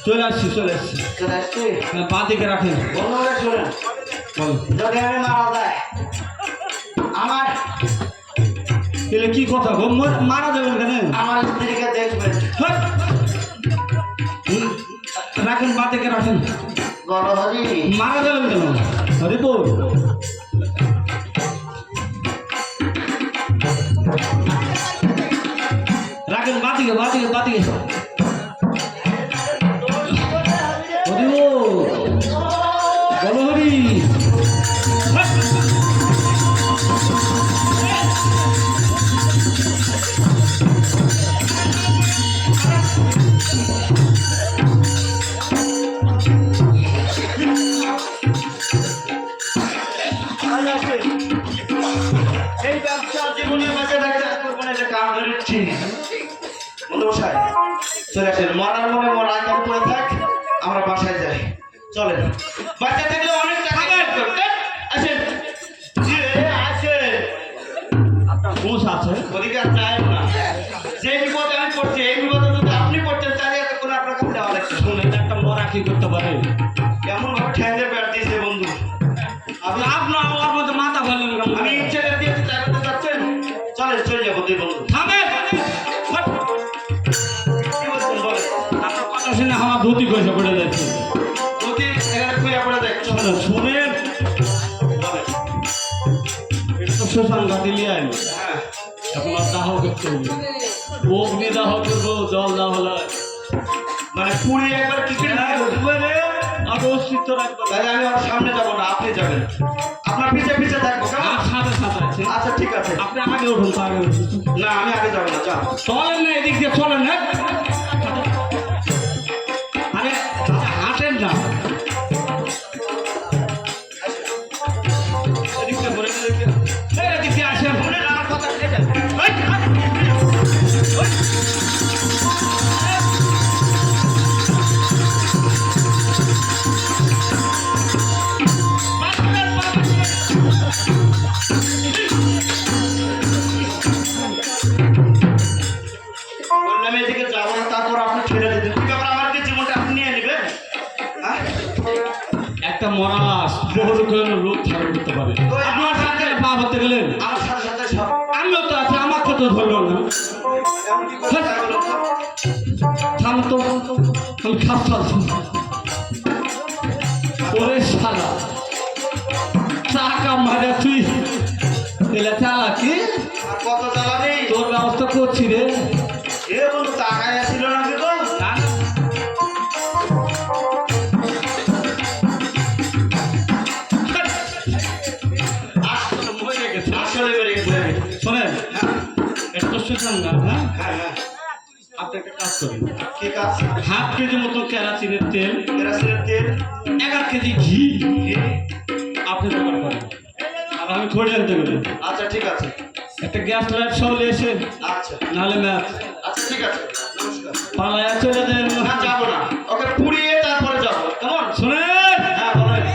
চলে আসছি চলে আসছি। চলে আসছি। পা দিকে রাখেন। বন্ধুরা শুনেন, বল। যদি আমি মারা যায় আমার এলে কি কথা গো? মারা যাবেন কেন? আমার স্ত্রীকে দেখবেন। হাট! রাখেন, পা দিকে রাখেন। গণহরি মারা যাবেন কেন? হরি বল। রাখেন, বাদিকে বাদিকে বাদিকে। হরি বল। বলো হরি। হাট! আজ আসে এই ব্যবসা জীবনে বেঁচে থাকতে করবো না, এটা কাম ধরেছি বন্ধু মশাই চলে আসেন। মরার মনে মরা আইকাম করে থাক, আমরা বাসায় যাই চলেন। বাচ্চা থাকলে অনেক টাকা বের করতেন। আসেন জি, আসেন। আপনার ঘুষ আছে? ওদিকে আর যায় না। যে বিপদে আমি পড়ছি এই বিপদে যদি আপনি পড়তেন তাহলে এত করে আপনার কাছে দেওয়া লাগছে। শুনেন, একটা মরা কি করতে পারে? কেমন ভাবে ঠ্যাঙ্গে বেড় দিয়েছে বন্ধু। আপনি আপনার আমার মধ্যে মাথা ফেলেন কেন? আমি ইচ্ছে করে দিয়েছি তাই করতে চাচ্ছেন? চলেন চলে যাবো দুই বন্ধু। থামেন! কি বলছেন বলেন। আপনার কথা শুনে আমার ধুতি কইসে পড়ে যাচ্ছে। যদি এখানে খুঁজে পড়ে দেখ শুনেন, শুনেন, বলেন। এটা তো শ্মশান ঘাটে নিয়ে আইল। হ্যাঁ এখন আর দাহ করতে হবে। অগ্নি দাহ করবো, জল দাহ হলে মানে পুরী একবার টিকিট আর অস্তিত্ব রাখবো। তাহলে আমি ওর সামনে যাবো না, আপনি যাবেন। আপনার পিছে পিছে থাকবো কেমন? আর সাথে সাথে আছে। আচ্ছা ঠিক আছে। আপনি আগে উঠুন, তো আগে উঠুন। না আমি আগে যাবো না, যাও। চলেন না, এদিক দিয়ে চলেন না। আরে হাঁটেন না। এদিক দিয়ে ঘুরে এদিক দিয়ে। এই, এদিক দিয়ে আসেন। আমার কথা এটা বললাম এদিকে যাবো না, তারপর আপনি ছেড়ে দিতেন। কি ব্যাপার, আমার কি জীবনটা আপনি নিয়ে নেবেন? হ্যাঁ? একটা মরা লাশ বহু রকমের রূপ ধারণ করতে পারে। ওই আপনার সাথে পা হতে গেলেন, আমার সাথে সাথে সব আমিও তো আছি, আমাকে তো ধরলো না। এমন কি করতে হয় বলুন তো? থাম তো, আমি খাপ চালছি। ওরে শালা, টাকা মারা তুই এলা চালা কি? আর কত জ্বালাবি? তোর ব্যবস্থা করছি রে। এ বন্ধু টাকায় আসছিল নাকি তো? না না, আসলে মরে গেছে। আসলে বেড়ে গেছে। শোনেন, এটা তো শ্মশান ঘাট, হ্যাঁ? হ্যাঁ হ্যাঁ আপনি একটা কাজ করেন, কি কাজ? 1/2 কেজি মতো কেরাসিনের তেল, কেরাসিনের তেল 11 কেজি ঘি আপনি জোগাড় করেন, আর আমি খড়ি আনতে গেলেন। আচ্ছা ঠিক আছে। একটা গ্যাস লাইট সব নিয়ে এসে, আচ্ছা নাহলে ম্যাচ আচ্ছা ঠিক আছে, নমস্কার। পালায়া চলে দেন। না যাবো না, ওকে পুড়িয়ে তারপরে যাবো কেমন? শোনেন, হ্যাঁ বলেন।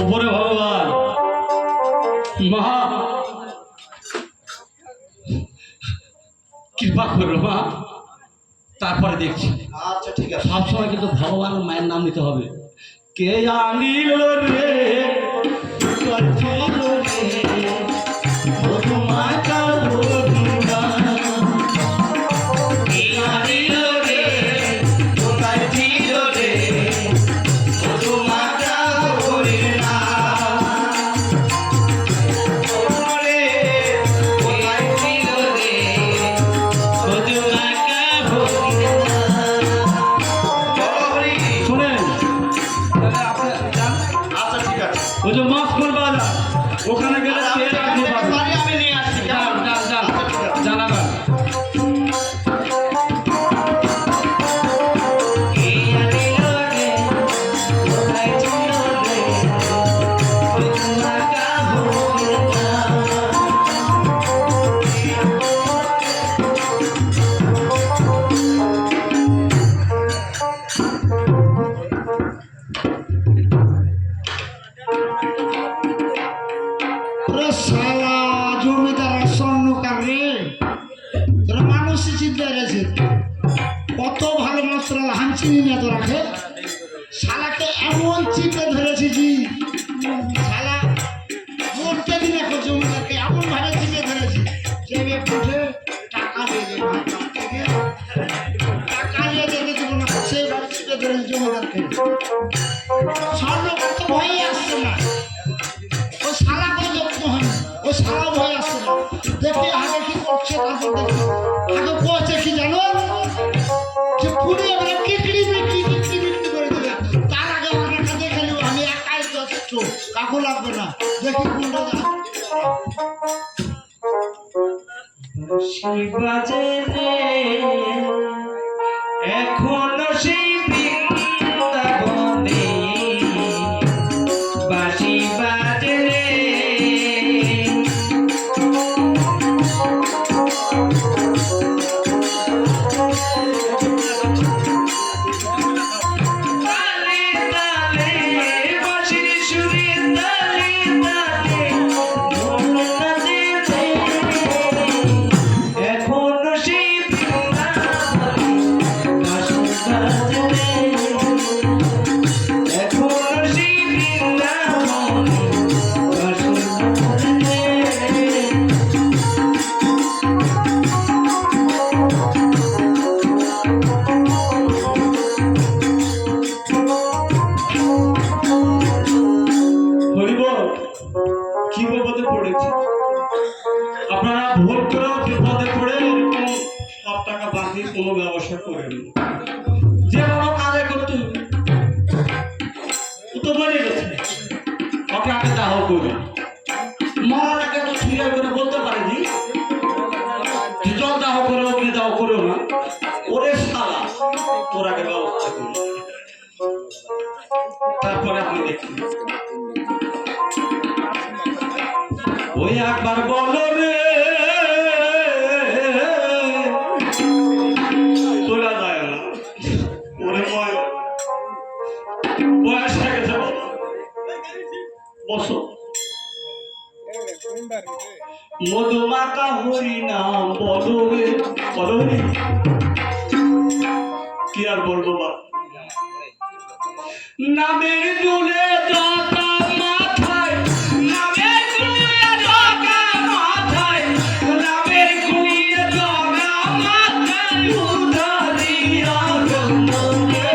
উপরে ভগবান মহা কৃপা করো মা, তারপরে দেখছি। আচ্ছা ঠিক আছে। সবসময় কিন্তু ভগবানের মায়ের নাম নিতে হবে। কে আনিল রে করছিল রে মধুমাকা বধুরা, কে আনিল রে কোথায় ছিল রে মধুমাকা বধুরা, ওরে কোথায় ছিল রে মধুমাকা বধুরা। শুনেন, তাহলে আপনি যান। আচ্ছা ঠিক আছে। ওই যে মস্কর বাজার, ওখানে গেলে আমি তেল এখান আপনি থেকে পাবেন। পারি, আমি নিয়ে আসছি যান কেমন? যান যান, আচ্ছা, ঠিক আছে। জানাবেন। ওরে শালা জমিদার আর স্বর্ণকার রে, তোরা মানুষই চিন্তা গেছে কত ভালো মশলা হাঁচিনি না তো রাখে। শালাকে এমন চিপে ধরেছি জি, শালা মরতে দিন এখন জমিদারকে এমন ভাবে চিপে ধরেছি যে আমি উঠে টাকা দিয়ে দেবো হাত থেকে, টাকা নিয়ে যেতে দেবো না, সেইভাবে চিপে ধরেছি জমিদারকে। স্বর্ণকার তো ভয়ই আসছে না, ও শালা করে যত্ন হয় না, ও শালা ভয় আসছে না। দেখি আগে কি করছে, তারপর দেখি আগে করছে কি জানো, যে পুরো এবারে কিকড়ি বিক্রি করে দেবে। তার আগে অনেকটা দেখে নিব, আমি একাই যথেষ্ট, কাকু লাগবে না। দেখি কোনটা যায়। বাজে রে এখনো সেই বৃন্দাবনে, বাঁশি বাজে রে কি বিপদে পড়েছি। আপনারা ভুল করেও বিপদে পড়ে এরকম সব টাকা বাকি কোনো ব্যবসা করেন, যে কোনো কাজে করতে হবে। ও তো মরে গেছে, ওকে আগে দাহ করি, মরার আগে তো ক্লিয়ার করে বলতে পারি জি জল দাহ করে অগ্নি দাহ করেও না, ওরে শালা তোর আগে ব্যবস্থা করি, তারপরে আমি দেখি। ওই একবার বলো রে তোলা যায় না, ওরে বয়স হয়ে গেছে, বসো। মধুমাকা হরি নাম বলো রে, বলো রে, কি আর বলবো বা, নামের জুড়ে দাতা মাথায়, নামের জুড়ে দাতা মাথায়, নামের জুড়ে দাতা মাথায়, উধারিয়া গঙ্গে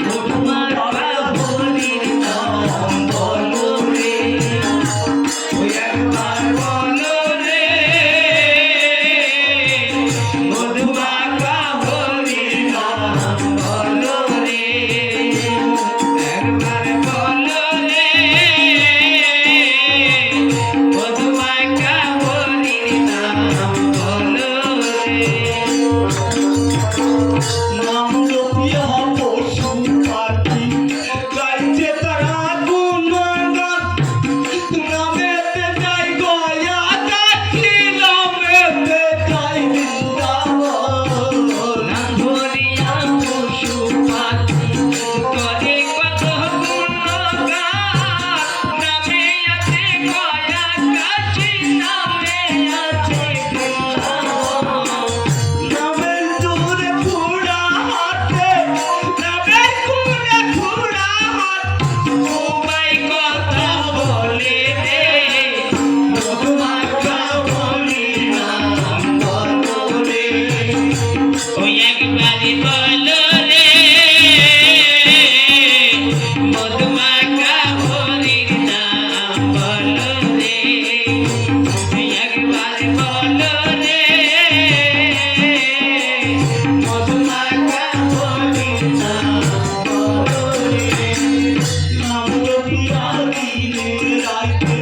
মধুমাকা হরি নাম বলো রে, ওই একবার বলো রে, মধুমাকা হরি নাম বলো রে, একবার বলো রে, মধুমাকা হরি নাম বলো রে। নাম লোপিয়া পশু পাখি গাইছে তারা গুণগান, নামেতে যাই গয়া যাচ্ছি, নামেতে যাই বৃন্দাবন। নাম ধরিয়া পশু পাখি করে কত গুণগান, নামে আছে গয়া যাচ্ছি, নামে আছে বৃন্দাবন। নামের জোরে ঘোড়া হাতে, নামের জোরে ঘোড়া হাতে, সবাই কথা বলে রে, মধুমাকা হরি নাম বলো রে, ওই একবারে বলো রে, মধুমাকা হরি নাম বলো রে, ওই একবারে বলো রে, মধুমাকা হরি নাম বলো রে। নাম লইয়া দিনে রাইতে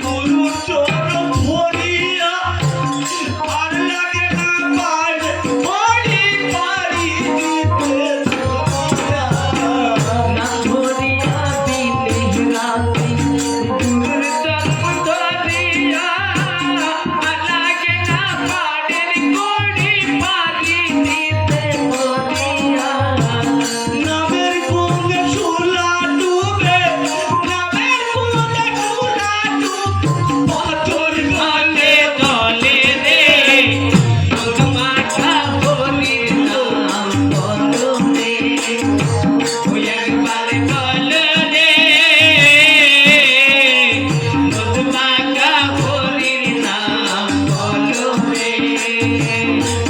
গুরু চরণ ধরিয়া, আর লাগে না পারে হরি পারি দিতে ধরিয়া। নাম ধরিয়া দিনে রাইতে গুরু চরণ ধরিয়া, আর লাগে না পারে হরি পারি দিতে ধরিয়া। নামের গুণে সুলা ডুবে, নামের গুণে সুলা ডুবে, পাথর গালে গলে রে, মধুমাকা হরি নাম বলো রে, ওই একবার বলো রে, মধুমাকা হরি নাম বলো রে,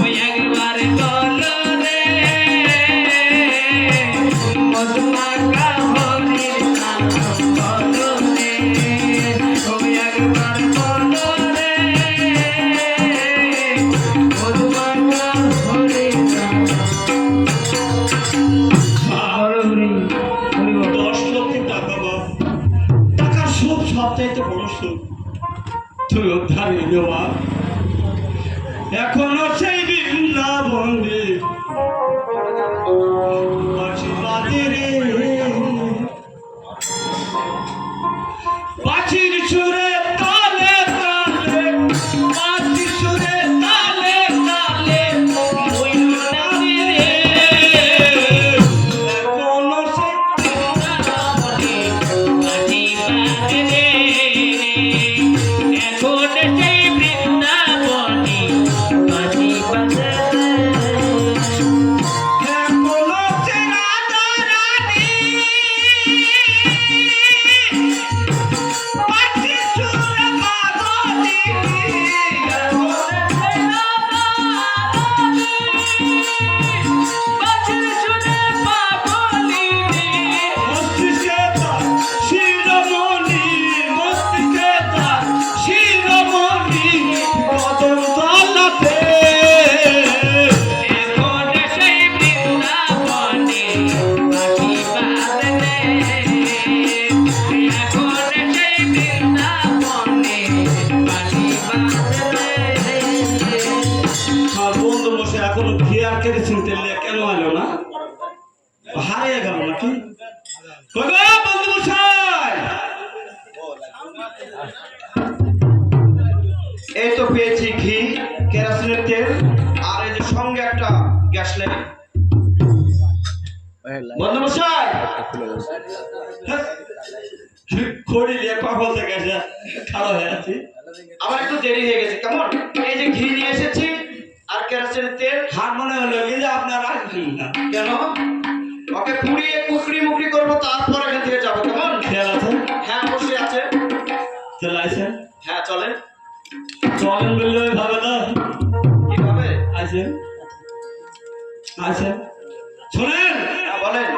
ওই একবার বলো রে, মধুমাকা হরি নাম বলো রে, ওই একবার বলো রে, মধুমাকা হরি নাম বলো রে। 10 লক্ষ টাকা বা টাকার সুখ সবচাইতে বড় সুখ, তুই উদ্ধারে দেওয়া। এখনো সেই বৃন্দাবনে বাঁশি বাজে রে, বাঁশির সুরে তালে তালে, বাঁশির সুরে তালে তালে, ওই নাচে রে। এখনো সেই বৃন্দাবনে বাঁশি বাজে রে, এখন সেই বৃন্দাবনে বাঁশি বাজে রে। এখনো সেই রাধা রানী হারিয়ে গেল নাকি? কই গো বন্ধু মশাই? এই তো পেয়েছি ঘি, কেরোসিনের তেল, আর এই যে সঙ্গে একটা গ্যাস লাইট। বন্ধু মশাই, খড়ি দিয়ে কখন থেকে খাওয়া হয়ে আছে। আমার একটু দেরি হয়ে গেছে, কেমন? এই যে ঘি নিয়ে এসেছি আর কেরোসিনের তেল। হার মনে হলো কি যে আপনারা আসবেন না। কেন? ওকে পুড়িয়ে কুকরি মুকরি করবো, তারপর এখান থেকে যাবো, কেমন? খেয়াল আছে? হ্যাঁ অবশ্যই আছে। চলে আসেন। হ্যাঁ চলেন। চলেন বললে ভাবে না। কিভাবে? আসেন আসেন। শোনেন, হ্যাঁ বলেন।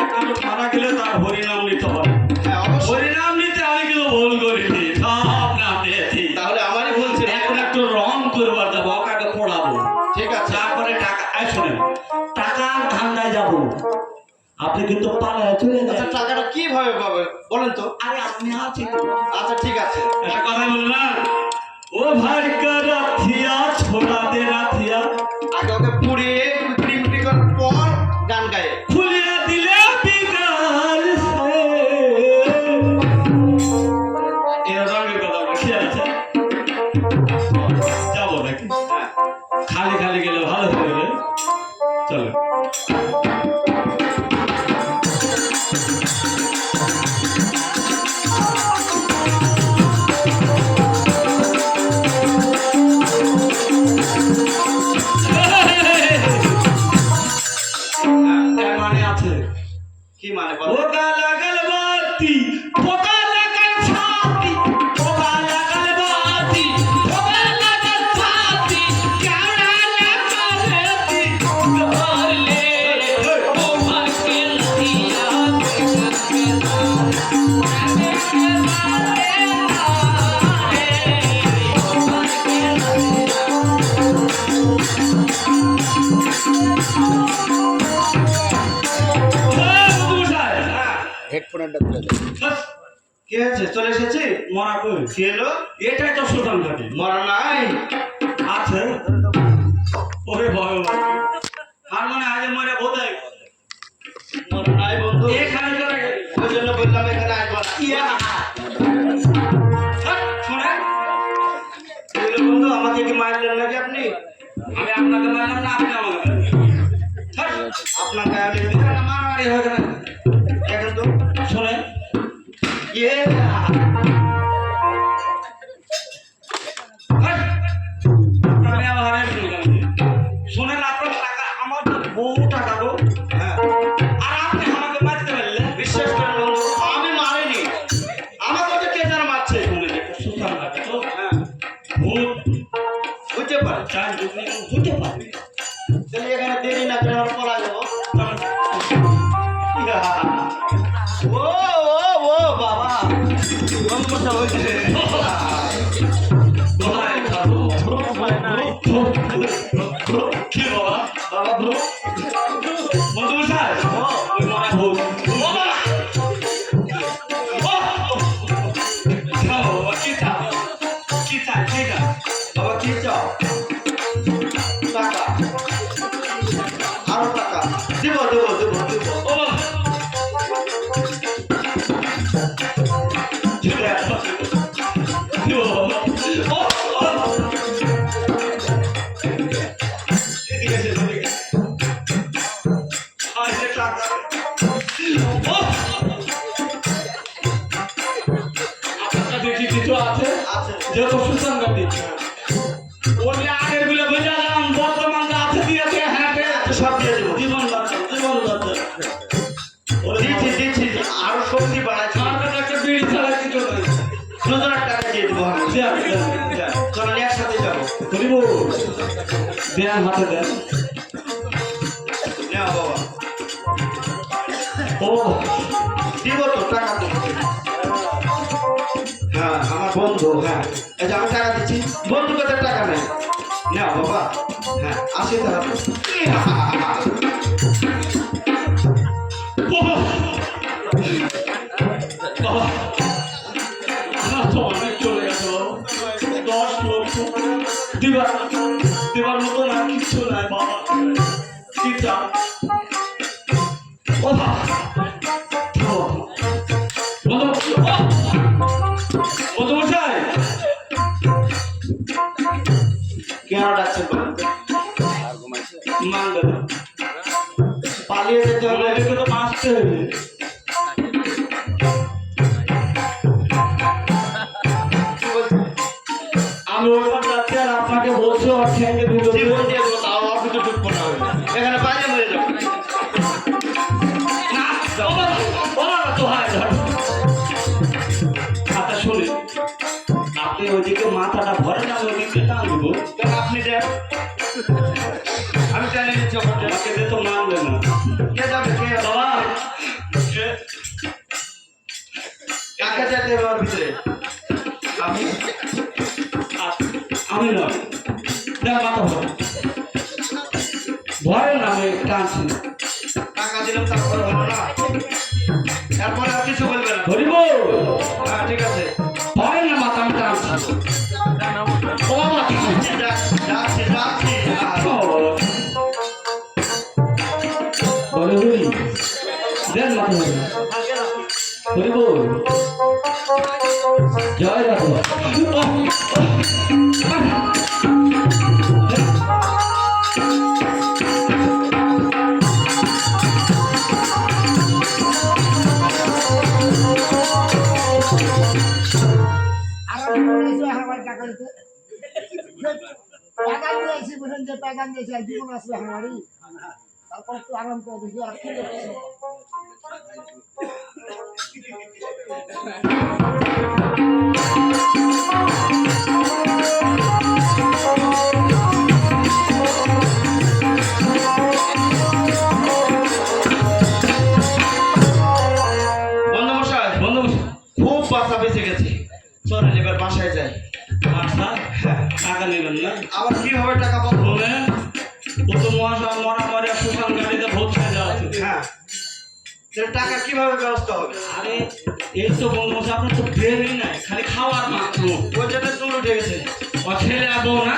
একটু মারা গেলে তার হরিনাম নিতে হবে। হ্যাঁ অবশ্যই। হরিনাম নিতে আমি কিন্তু ভুল করিনি, সব নাম নিয়েছি। তাহলে আমারই ভুল ছিল। এখন একটু রং করবার যাবো, ওকে পড়াবো। ঠিক আছে। তারপরে টাকা শোনেন, টাকার ধান্দায় যাবো। আপনি কিন্তু পালায় চলে আচ্ছা যাচ্ছেন। টাকাটা কিভাবে পাবে বলেন তো? আরে আপনি আছেন তো। আচ্ছা ঠিক আছে। একটা কথা বললাম, ও ভাই কারা থিয়া ছোড়া দে না থিয়া, আগে ওকে পুড়িয়ে কুকরি মুকরি করার পর গান গায়ে। খুলিয়া দিলে বিকাল সে। এর রঙের কথা বলে খেয়াল আছে? যাবো নাকি? হ্যাঁ। খালি খালি গেলে ভালো হবে রে। চলো। মানে আছে কি মানে বলো? পোকা লাগাল বাতি, পোকা লাগাল ছাতি, পোকা লাগাল বাতি, পোকা লাগাল ছাতি, কেওড়া লাগাল রেতি, করলে তোমার কে দিয়া হেডফোনটা তুলে দেয়। কি হয়েছে? চলে এসেছি। মরা কই? কি হলো? এটাই তো সুতান ঘাটি মরা নাই। আছে। ওরে ভগবান, আর মনে আজ মরে বোধহয় মরা নাই বন্ধু। এখানে চলে গেল। ওই জন্য বললাম এখানে আসবো না। ইয়া শোনে, কি হলো বন্ধু? আমাকে কি মারলেন নাকি আপনি? আমি আপনাকে মারলাম না, আপনি আমাকে মারলেন। আপনার গায়ে আমি মারামারি হয়ে গেল। দেখেন তো। শোনে, ইয়ে আপনার ব্যবহারের কোনো কারণ নেই। শোনেন, আপনার টাকা, আমার তো বহু টাকা গো। হ্যাঁ। আর আপনি আমাকে মারতে পারলেন। বিশ্বাস করেন বন্ধু, আমি মারিনি। আমাকে তো কে যেন মারছে। শুনে দেখো, সুতান ঘাটি তো হ্যাঁ। ভূত বুঝতে পারে। চার দুদিন হতে পারবে। তাহলে এখানে দেরি না করে আমরা পড়া যাবো। ও ও ও বাবা, সমস্যা হয়েছে। দোহাই খাবো। কি বাবা? বাবা ব্রো, বন্ধু মশাই, ওই মরা ভূত। বাবা! খাও বাবা, কি চাও? কি চাই? ঠিক আছে। বাবা কি চাও? টাকা, আরো টাকা। দেবো দেবো দেবো দেবো। ও বাবা! ঠিক আছে। ও বাবা! ও! ও! এদিকে এসে, এদিকে। আর যে টাকা। ও! আপনার কাছে কি কিছু আছে? আছে। যেহেতু সুতান ঘাটি। ওই আগের গুলো বুঝা যান, বর্তমান যা আছে দিয়েছে, হ্যাঁ সব দিয়ে দেবো। জীবন বাঁচা, জীবন বাঁচা। ওরে দিচ্ছি দিচ্ছি, আরো শক্তি বাড়াচ্ছি। আমার কাছে একটা বিড়ি ছাড়া কিছু নেই। 2000 টাকা দিয়ে দেবো আমি। দেন, দেন। চলেন একসাথে যাবো। করিব। দেন, হাতে দেন। নেও বাবা। ও, দিব তো, টাকা তো। হ্যাঁ আমার বন্ধু। হ্যাঁ এই যে আমি টাকা দিচ্ছি, বন্ধু কাছে টাকা নেই। নেও বাবা। হ্যাঁ আসি তাহলে। বাবা! বাবা! আমার তো অনেক চলে গেছে বাবা। 10 লক্ষ দেবার মতো না, কিচ্ছু নাই বাবা। কি চাও? মশাই কেন ডাকছেন বলেন তো? মানবে না পালিয়ে যেতে হবে। আমাদেরকে তো বাঁচতে হবে। কি বলছেন? আমি ওইবার যাচ্ছি আর আপনাকে বলছি ওর ঠ্যাঙ্গে দুটো জীবন দিয়ে দেবো, তাও অফিসে ঢুকবো না আমি। এখানে বাইরে মরে যাবো। না বলো না তো হয় ধর। আচ্ছা শুনে আপনি ওইদিকে মাথাটা ভরেন আমি ওইদিকে টান দেবো। কেন আপনি দেন? আমি টেনে নিচ্ছি ওখানে। আমাকে দিয়ে তো মানবে না। কে যাবে? কে? বাবা কাকে যেতে হবে ওর ভিতরে? আমি? আমি নয় দেখ মাথা ভর ভরেন না আমি টানছি। টাকা দিলাম তারপরে হলো না, এরপরে আর কিছু বলবে না। ধরিব হ্যাঁ ঠিক আছে। ভরেন না মাথা আমি টানছি। ও বাবা যাচ্ছি যাচ্ছি। বলে হরি দেন মাথা ভরে হরিব জয় রাধা। আর আমি বলেছি আমার টাকা দিতে প্যাগান দিয়েছি, বুঝলেন যে প্যাগান দিয়েছি আর জীবন আসবে আমারই, তারপর একটু আরাম করে দেখি আর কি করছে। বন্ধুমশাই, বন্ধুমশাই খুব বাসা বেঁচে গেছে। চলেন এবার বাসায় যাই। আচ্ছা টাকা নেবেন না আবার কি হবে টাকা পাবো? বলেন ও তো মহাশয় মরা মরে সুশান গাড়িতে ভোট খেয়ে যাওয়া আছে। হ্যাঁ, তাহলে টাকা কিভাবে ব্যবস্থা হবে? আরে এই তো বন্ধুমশাই আপনার তো ব্রেনই নাই, খালি খাওয়ার মাত্র। ওই জন্য চুল উঠে গেছে। ও ছেলে আর বউ না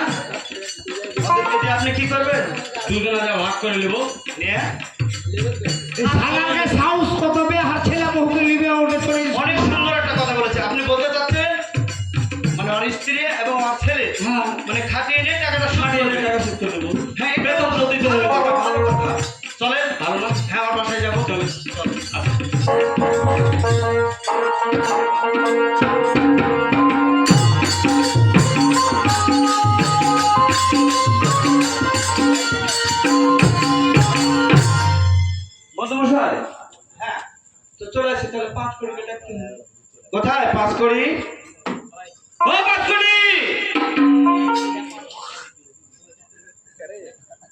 ওদেরকে দিয়ে আপনি কি করবেন? দুজনে যা ভাগ করে নেবো। নিয়ে এই শালাকে সাহস কত বে আর ছেলে বহুকে নিবে ওটা চলে অনেক সুন্দর একটা কথা বলেছে। আপনি বলতে চাচ্ছেন মানে ওর স্ত্রী এবং ওর ছেলে হ্যাঁ মানে খাটিয়ে নিয়ে টাকাটা সারিয়ে টাকা নেবে। শোধ করে দেবো। হ্যাঁ, এই বেতন তো দিতে হবে। ভালো কথা। চলেন। ভালো না হ্যাঁ, আমার বাসায় যাবো। চলে বন্ধুমশাই হ্যাঁ, তো চলে আসি তাহলে 5 কোটি টাকা ডাকতে হবে। কোথায়? 5 কোটি? ও 5 কোটি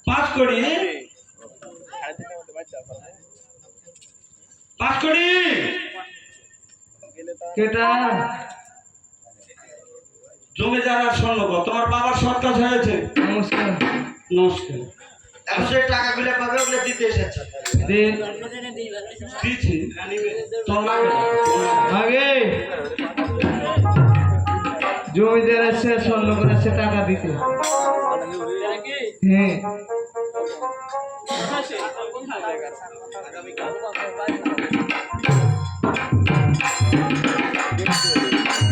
5 কোটি 5 কোটি কেটা জমিদার আর স্বর্ণকর তোমার বাবার সরকার হয়েছে। নমস্কার নমস্কার এখন যে টাকাগুলো পাবে ওগুলো দিতে এসেছে। দিন দিচ্ছি তোর লাগে না। আগে জমিদার আছে স্বর্ণ করে সে টাকা দিতে। হ্যাঁ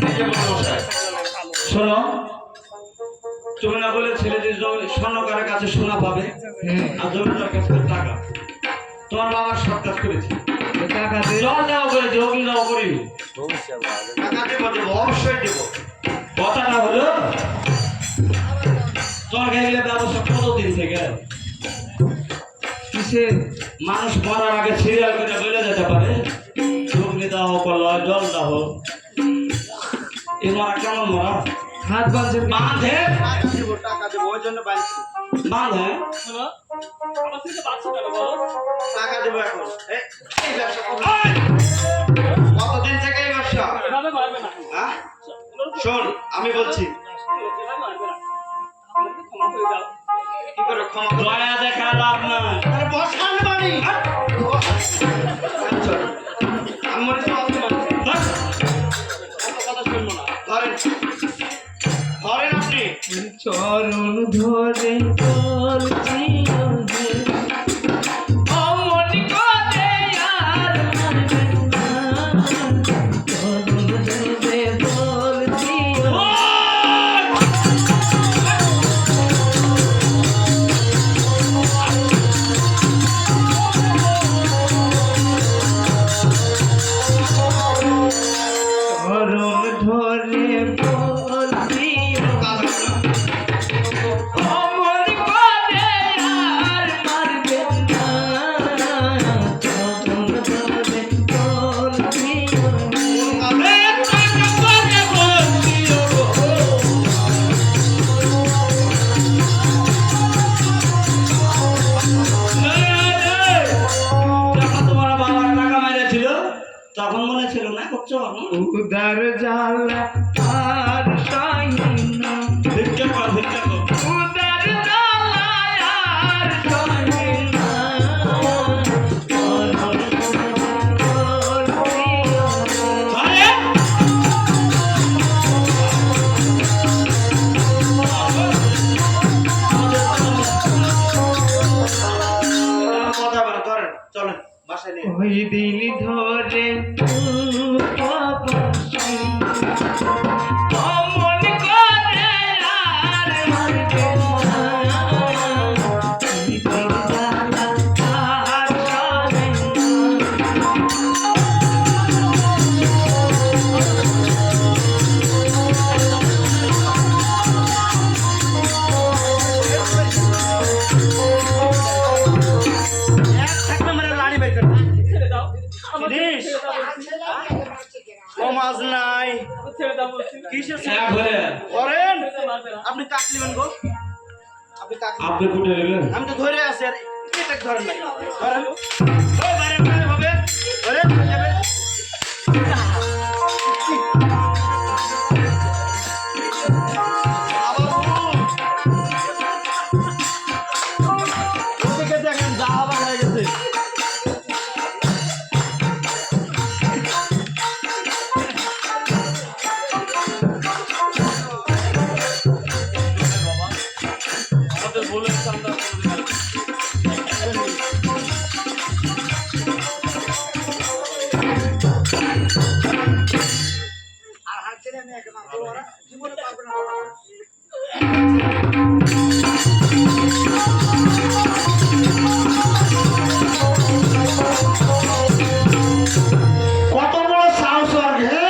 এই যে বন্ধুমশাই, শোনো তুমি না বলে ছেলে যে স্বর্ণকারের কাছে সোনা পাবে হ্যাঁ আর জমিদার কাছে টাকা তোমার বাবার সরকার করেছে। তো টাকা দে জল দেওয়া করেছে অগ্নি দেওয়া করিনি। টাকা দেবো, অবশ্যই দেবো। কথাটা হলো তোমার গেলে ব্যবস্থা কতদিন থেকে কিসে মানুষ মরার আগে সিরিয়াল করে বেড়ে যেতে পারে অগ্নি দাহ করল জল দাহ এ মরা কেমন মরা হাত বাঁধছে বাঁধে টাকা দেবো, ওই জন্য বাঁধছি। বাঁধে টাকা দেবো এখন। এই ব্যবসা করবো। কতদিন থেকে এই ব্যবসা? হ্যাঁ? শোন, আমি বলছি কি করে ক্ষমা করবো? দয়া দেখা লাভ নাই। আরে বসান বাড়ি। আচ্ছা, আমি মনে হচ্ছে অত মানুষ। অত কথা শুনবো না। ধরেন ধরেন আপনি। চরণ ধরে বলছি অমন করে আর মানবে না। চরণ ধরে বলছি ধরে বলবি কাজ হবে না। অমন করে আর মারবে না যখন ধরে বলবি আরে টাকা করে বলছি যখন তোমার বাবার টাকা মেরেছিল তখন মনে ছিল না করছো উদার জ্বালা আর সহিনা ভিক্ষা কর ভিক্ষা কর উদার জ্বালা আর সহিনা আরে কথা বলে ধরেন চলেন বাসায় নিয়ে ওই দিন ধরে অমন করে আর মারবে না উদার জ্বালা আর সহিনা ছেড়ে দাও আমাকে জিনিস। ছেড়ে দাও ও মাছ নাই ছেড়ে দাও বলছি কিসের এক হলে করেন মারবে না আপনি কাক নেবেন গো আপনি কাক নেবেন। আপনি কুটে নেবেন আমি তো ধরে আছি আর এটা ধরেন না ধরেন ওই বাইরে বাইরে হবে ধরেন হয়ে যাবে ওদিকে দেখেন যা আবার হয়ে গেছে আমাদের বলে চান্দা কত বড় সাহস আর হে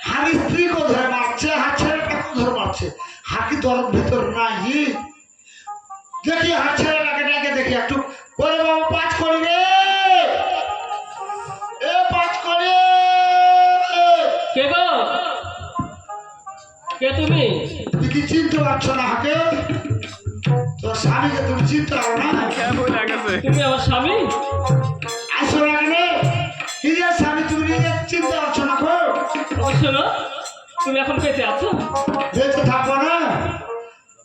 হারি স্ত্রীকে ধরে মারছে হাত ছেলেটাকে ধরে মারছে হাকি দরদ ভিতর নাই দেখি হাত ছেলেটাকে ডেকে দেখি একটু বলে বাবু পাঁচ করি রে এ পাঁচ করি কে গো কে তুমি তুই কি চিনতে পারছো না হাকে তোর স্বামীকে তুমি চিনতে পারো না তুমি আমার স্বামী আসো লাগে নিজের স্বামী তুমি নিজে চিনতে পারছো না গো শোনো তুমি এখন বেঁচে আছো বেঁচে থাকবো না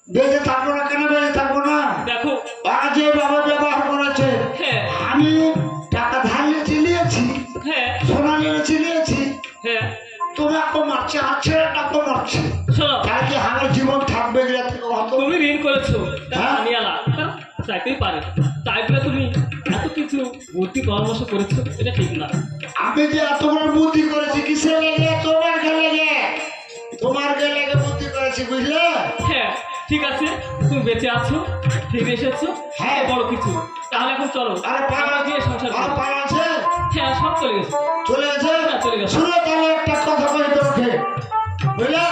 বেঁচে থাকবো না কেন বেঁচে থাকবো না দেখো বাবা যে বাবা ব্যবহার করেছে হ্যাঁ আমি টাকা ধার নিয়ে চিলিয়েছি হ্যাঁ সোনা নিয়ে চিলিয়েছি হ্যাঁ তোমাকে মারছে আর ছেলেটাকে মারছে শোনো তার কি আমার জীবন থাকবে এগুলা থেকে অত তুমি ঋণ করেছো হ্যাঁ। আমি আলা চাইতেই পারে তাই বলে তুমি এত কিছু বুদ্ধি পরামর্শ করেছো এটা ঠিক না আমি যে এত বড় বুদ্ধি করেছি কিসে লেগে তোমার লেগে তোমার লেগে বুদ্ধি করেছি বুঝলে হ্যাঁ ঠিক আছে তুমি বেঁচে আছো ফিরে এসেছো হ্যাঁ। বড় কিছু তাহলে এখন চলো আরে পালা আমরা গিয়ে সংসার আর করি। পালা আছে হ্যাঁ সব চলে গেছে চলে গেছে হ্যাঁ, চলে গেছে। শুনে তাহলে একটা কথা বলে তোমাকে বুঝলে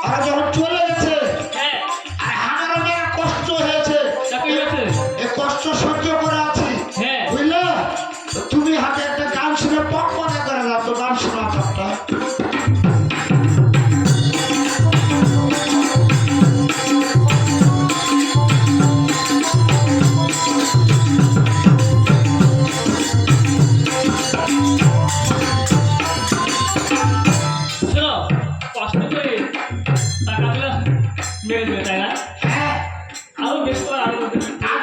আর যখন চলে গেছে হ্যাঁ আর আমার অনেক কষ্ট হয়েছে তাকে হয়েছে এই কষ্ট সহ্য করে আছি হ্যাঁ বুঝলে তো তুমি হাতে একটা গান শুনে পক মনে করে দাও তো গান শোনা একটা শোনো কষ্ট করে টাকাগুলো মেরে দেবে তাই না হ্যাঁ আরো বেশ করে আনন্দ দেবে। তার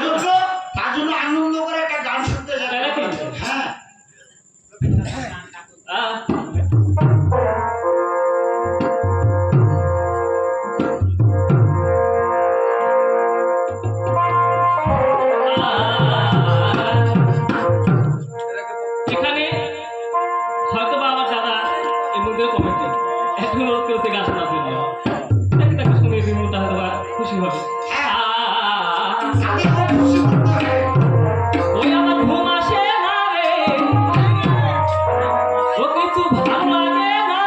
জন্য আনন্দ করে একটা গান শুনতে তাই যাবে নাকি? হ্যাঁ আহ, এখানে হয়তো বা আমার দাদা এই মন্দিরের কমিটি এখন করতে গাছ শোনার জন্য তাকে শুনে মনটা হয়তো বা খুশি হবে আমি খুব খুশি করতে হবে ওই আমার ঘুম আসে না রে ও কিছু ভালো লাগে না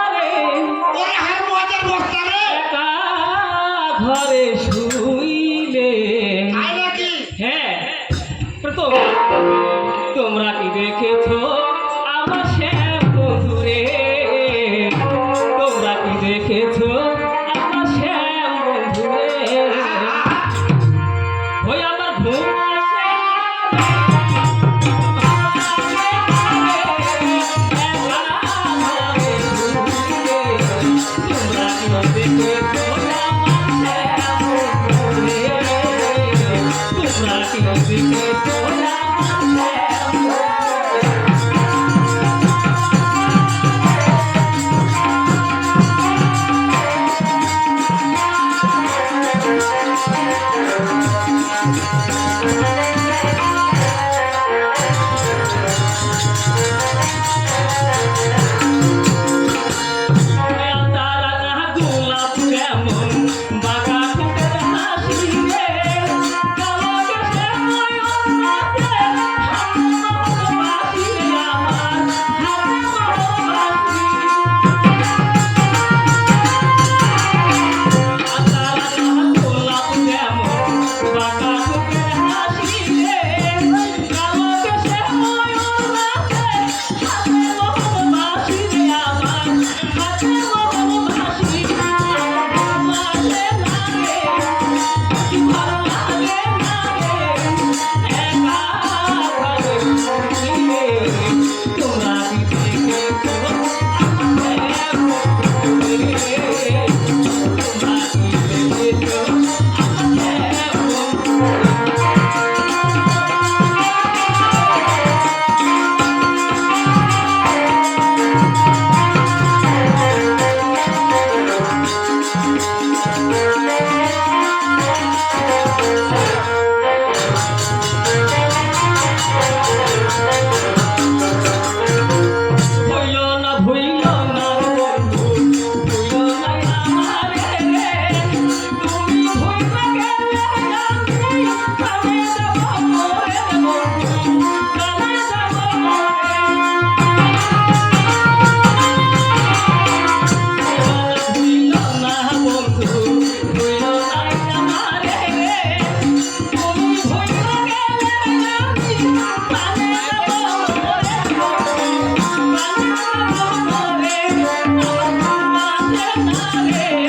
ঘরে শুইলে তাই নাকি? হ্যাঁ তোমরা কি দেখেছো আমার শ্যাম বন্ধুরে? তোমরা কি দেখেছো আমার শ্যাম বন্ধুরে? ওই আমার ঘুম আসে তোমরা কি দেখেছো রে